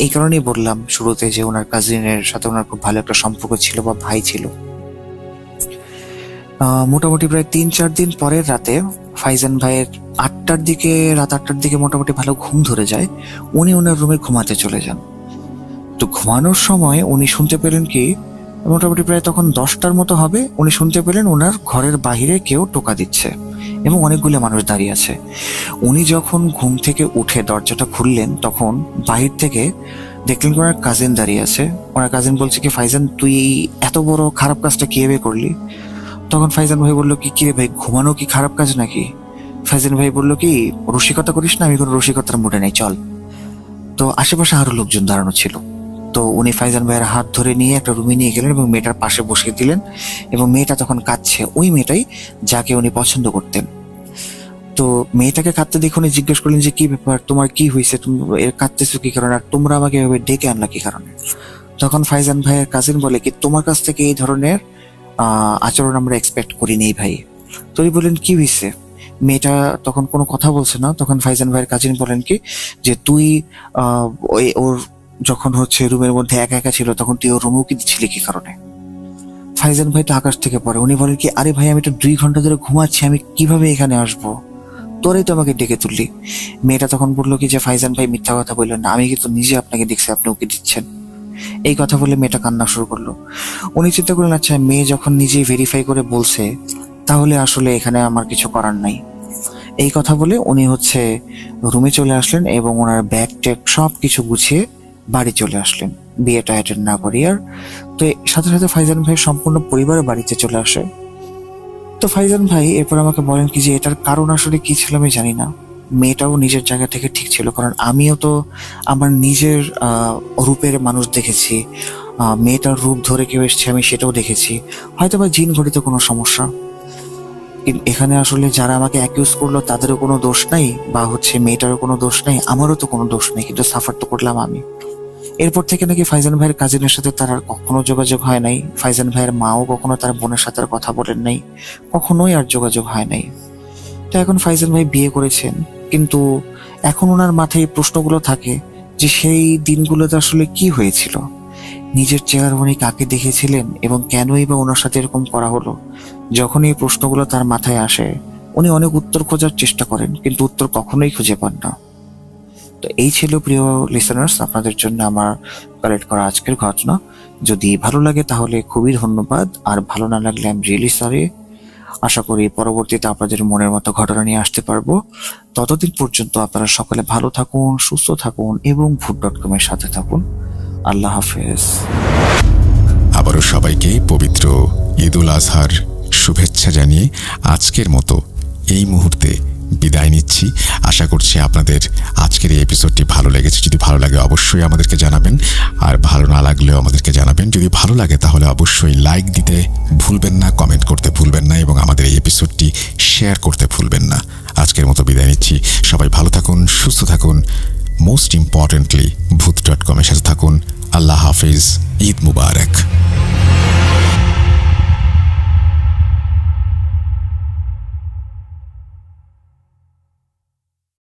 Speaker 5: এই কারণেই বললাম শুরুতে যে ওনার কাজিনের সাথে ওনার খুব ভালো একটা সম্পর্ক ছিল বা ভাই ছিল। মোটামুটি প্রায় 3-4 দিন পরের রাতে ফাইজান ভাইয়ের রাত 8টার দিকে মোটামুটি ভালো ঘুম ধরে যায়। উনি ওনার রুমে ঘুমাতে চলে যান। তো ঘুমানোর সময় উনি শুনতে পেলেন কি, মোটামুটি প্রায় তখন 10টার মতো হবে, উনি শুনতে পেলেন ওনার ঘরের বাহিরে কেউ টোকা দিচ্ছে এবং অনেকগুলো মানুষ দাঁড়িয়ে আছে। উনি যখন ঘুম থেকে উঠে দরজাটা খুললেন, তখন বাহির থেকে দেখলেন ওনার কাজিন দাঁড়িয়ে আছে। ওনার কাজিন বলছে কি ফাইজান, তুই এত বড় খারাপ কাজটা কিভাবে করলি? তখন ফাইজান ভাই বললো কি রে ভাই, ঘুমানো কি খারাপ কাজ নাকি? ফাইজান ভাই বললো কি রসিকতা করিস না, আমি কোনো রসিকতার মুডে নেই, চল। তো আশেপাশে আরো লোকজন দাঁড়ানো ছিল। তো উনি ফাইজান ভাইয়ের হাত ধরে নিয়ে একটা রুমে নিয়ে গেলেন এবং মেয়েটার পাশে বসিয়ে দিলেন, এবং মেয়েটা তখন কাঁদছে, ওই মেয়েটাই যাকে উনি পছন্দ করতেন। তো মেয়েটাকে কাঁদতে দেখে উনি জিজ্ঞেস করলেন যে কি ব্যাপার, তোমার কি হয়েছে, তুমি কাঁদতেছো কি কারণে, আর তোমরা আমাকে এভাবে ডেকে আনলা কি কারণে? তখন ফাইজান ভাইয়ের কাজিন বলে কি তোমার কাছ থেকে এই ধরনের আচরণ আমরা এক্সপেক্ট করিনি ভাই। তো উনি বললেন কি হয়েছে? মেয়েটা তখন কোনো কথা বলছে না। তখন ফাইজান ভাইয়ের কাজিন বলেন কি যে তুই ওর যখন হচ্ছে রুমের মধ্যে একা একা ছিল, তখন তুই ওর রুমেও কি দিচ্ছিলি কি কারণে? ফাইজান ভাই তো আকাশ থেকে পড়ে। উনি বলেন কি, আরে ভাই আমি তো 2 ঘন্টা ধরে ঘুমাচ্ছি, আমি কিভাবে এখানে আসবো? তোরাই তো আমাকে ডেকে তুললি। মেয়েটা তখন বললো কি যে ফাইজান ভাই মিথ্যা কথা বললেন না, আমি কিন্তু নিজে আপনাকে দেখছি, আপনি ওকে দিচ্ছেন। এই কথা বলে মেয়েটা কান্না শুরু করলো। উনি চিন্তা করলেন, আচ্ছা মেয়ে যখন নিজেই ভেরিফাই করে বলছে, তাহলে আসলে এখানে আমার কিছু করার নাই। এই কথা বলে উনি রুমে চলে আসলেন এবং ওনার ব্যাগ ট্যাগ সব কিছু গুছিয়ে বাড়ি চলে আসলেন, বিয়েটা অ্যাটেন্ড না করি। আর তো সাথে সাথে ফাইজান ভাই সম্পূর্ণ পরিবার বাড়িতে চলে আসে। তো ফাইজান ভাই এরপর আমাকে বলেন কি যে এটার কারণ আসলে কি ছিল আমি জানি না। মেয়েটাও নিজের জায়গা থেকে ঠিক ছিল, কারণ আমিও তো আমার নিজের রূপের মানুষ দেখেছি, মেয়েটার রূপ ধরে কেউ এসছে আমি সেটাও দেখেছি। হয়তো বা জিন ঘটিত কোনো সমস্যা। এখানে আসলে যারা আমাকে অ্যাকিউজ করলো তাদেরও কোনো দোষ নাই, বা মেয়েটারও কোনো দোষ নাই, আমারও তো কোনো দোষ নেই, কিন্তু সাফার তো করলাম আমি। এরপর থেকে নাকি ফাইজান ভাইয়ের কাজিনের সাথে তার আর কখনো যোগাযোগ হয় নাই। ফাইজান ভাইয়ের মাও কখনো তার বোনের সাথে আর কথা বলেন নাই, কখনোই আর যোগাযোগ হয় নাই। তো এখন ফাইজান ভাই বিয়ে করেছেন, কিন্তু এখন ওনার মাথায় এই প্রশ্নগুলো থাকে যে সেই দিনগুলোতে আসলে কি হয়েছিল, নিজের চেহারা উনি কাকে দেখেছিলেন এবং কেনই বা ওনার সাথে এরকম করা হলো। যখন এই প্রশ্নগুলো তার মাথায় আসে, উনি অনেক উত্তর খোঁজার চেষ্টা করেন, কিন্তু উত্তর কখনোই খুঁজে পান না। তো এই ছিল প্রিয় লিসেনার্স আপনাদের জন্য আমার কালেক্ট করা আজকের ঘটনা। যদি ভালো লাগে তাহলে খুবই ধন্যবাদ, আর ভালো না লাগলে আমি রিয়েলি সরি। আশা করি পরবর্তীতে আপনাদের মনের মতো ঘটনা নিয়ে আসতে পারবো। ততদিন পর্যন্ত আপনারা সকলে ভালো থাকুন, সুস্থ থাকুন এবং ভূত.com এর সাথে থাকুন। আল্লাহ হাফেজ।
Speaker 1: আবারও সবাইকে পবিত্র ঈদ উল আজহার শুভেচ্ছা জানিয়ে আজকের মতো এই মুহূর্তে বিদায় নিচ্ছি। আশা করছি আপনাদের আজকের এই এপিসোডটি ভালো লেগেছে। যদি ভালো লাগে অবশ্যই আমাদেরকে জানাবেন, আর ভালো না লাগলেও আমাদেরকে জানাবেন। যদি ভালো লাগে তাহলে অবশ্যই লাইক দিতে ভুলবেন না, কমেন্ট করতে ভুলবেন না এবং আমাদের এই এপিসোডটি শেয়ার করতে ভুলবেন না। আজকের মতো বিদায় নিচ্ছি। সবাই ভালো থাকুন, সুস্থ থাকুন, মোস্ট ইম্পর্টেন্টলি ভূত.com এর সাথে থাকুন। আল্লাহ হাফিজ, ঈদ মুবারক।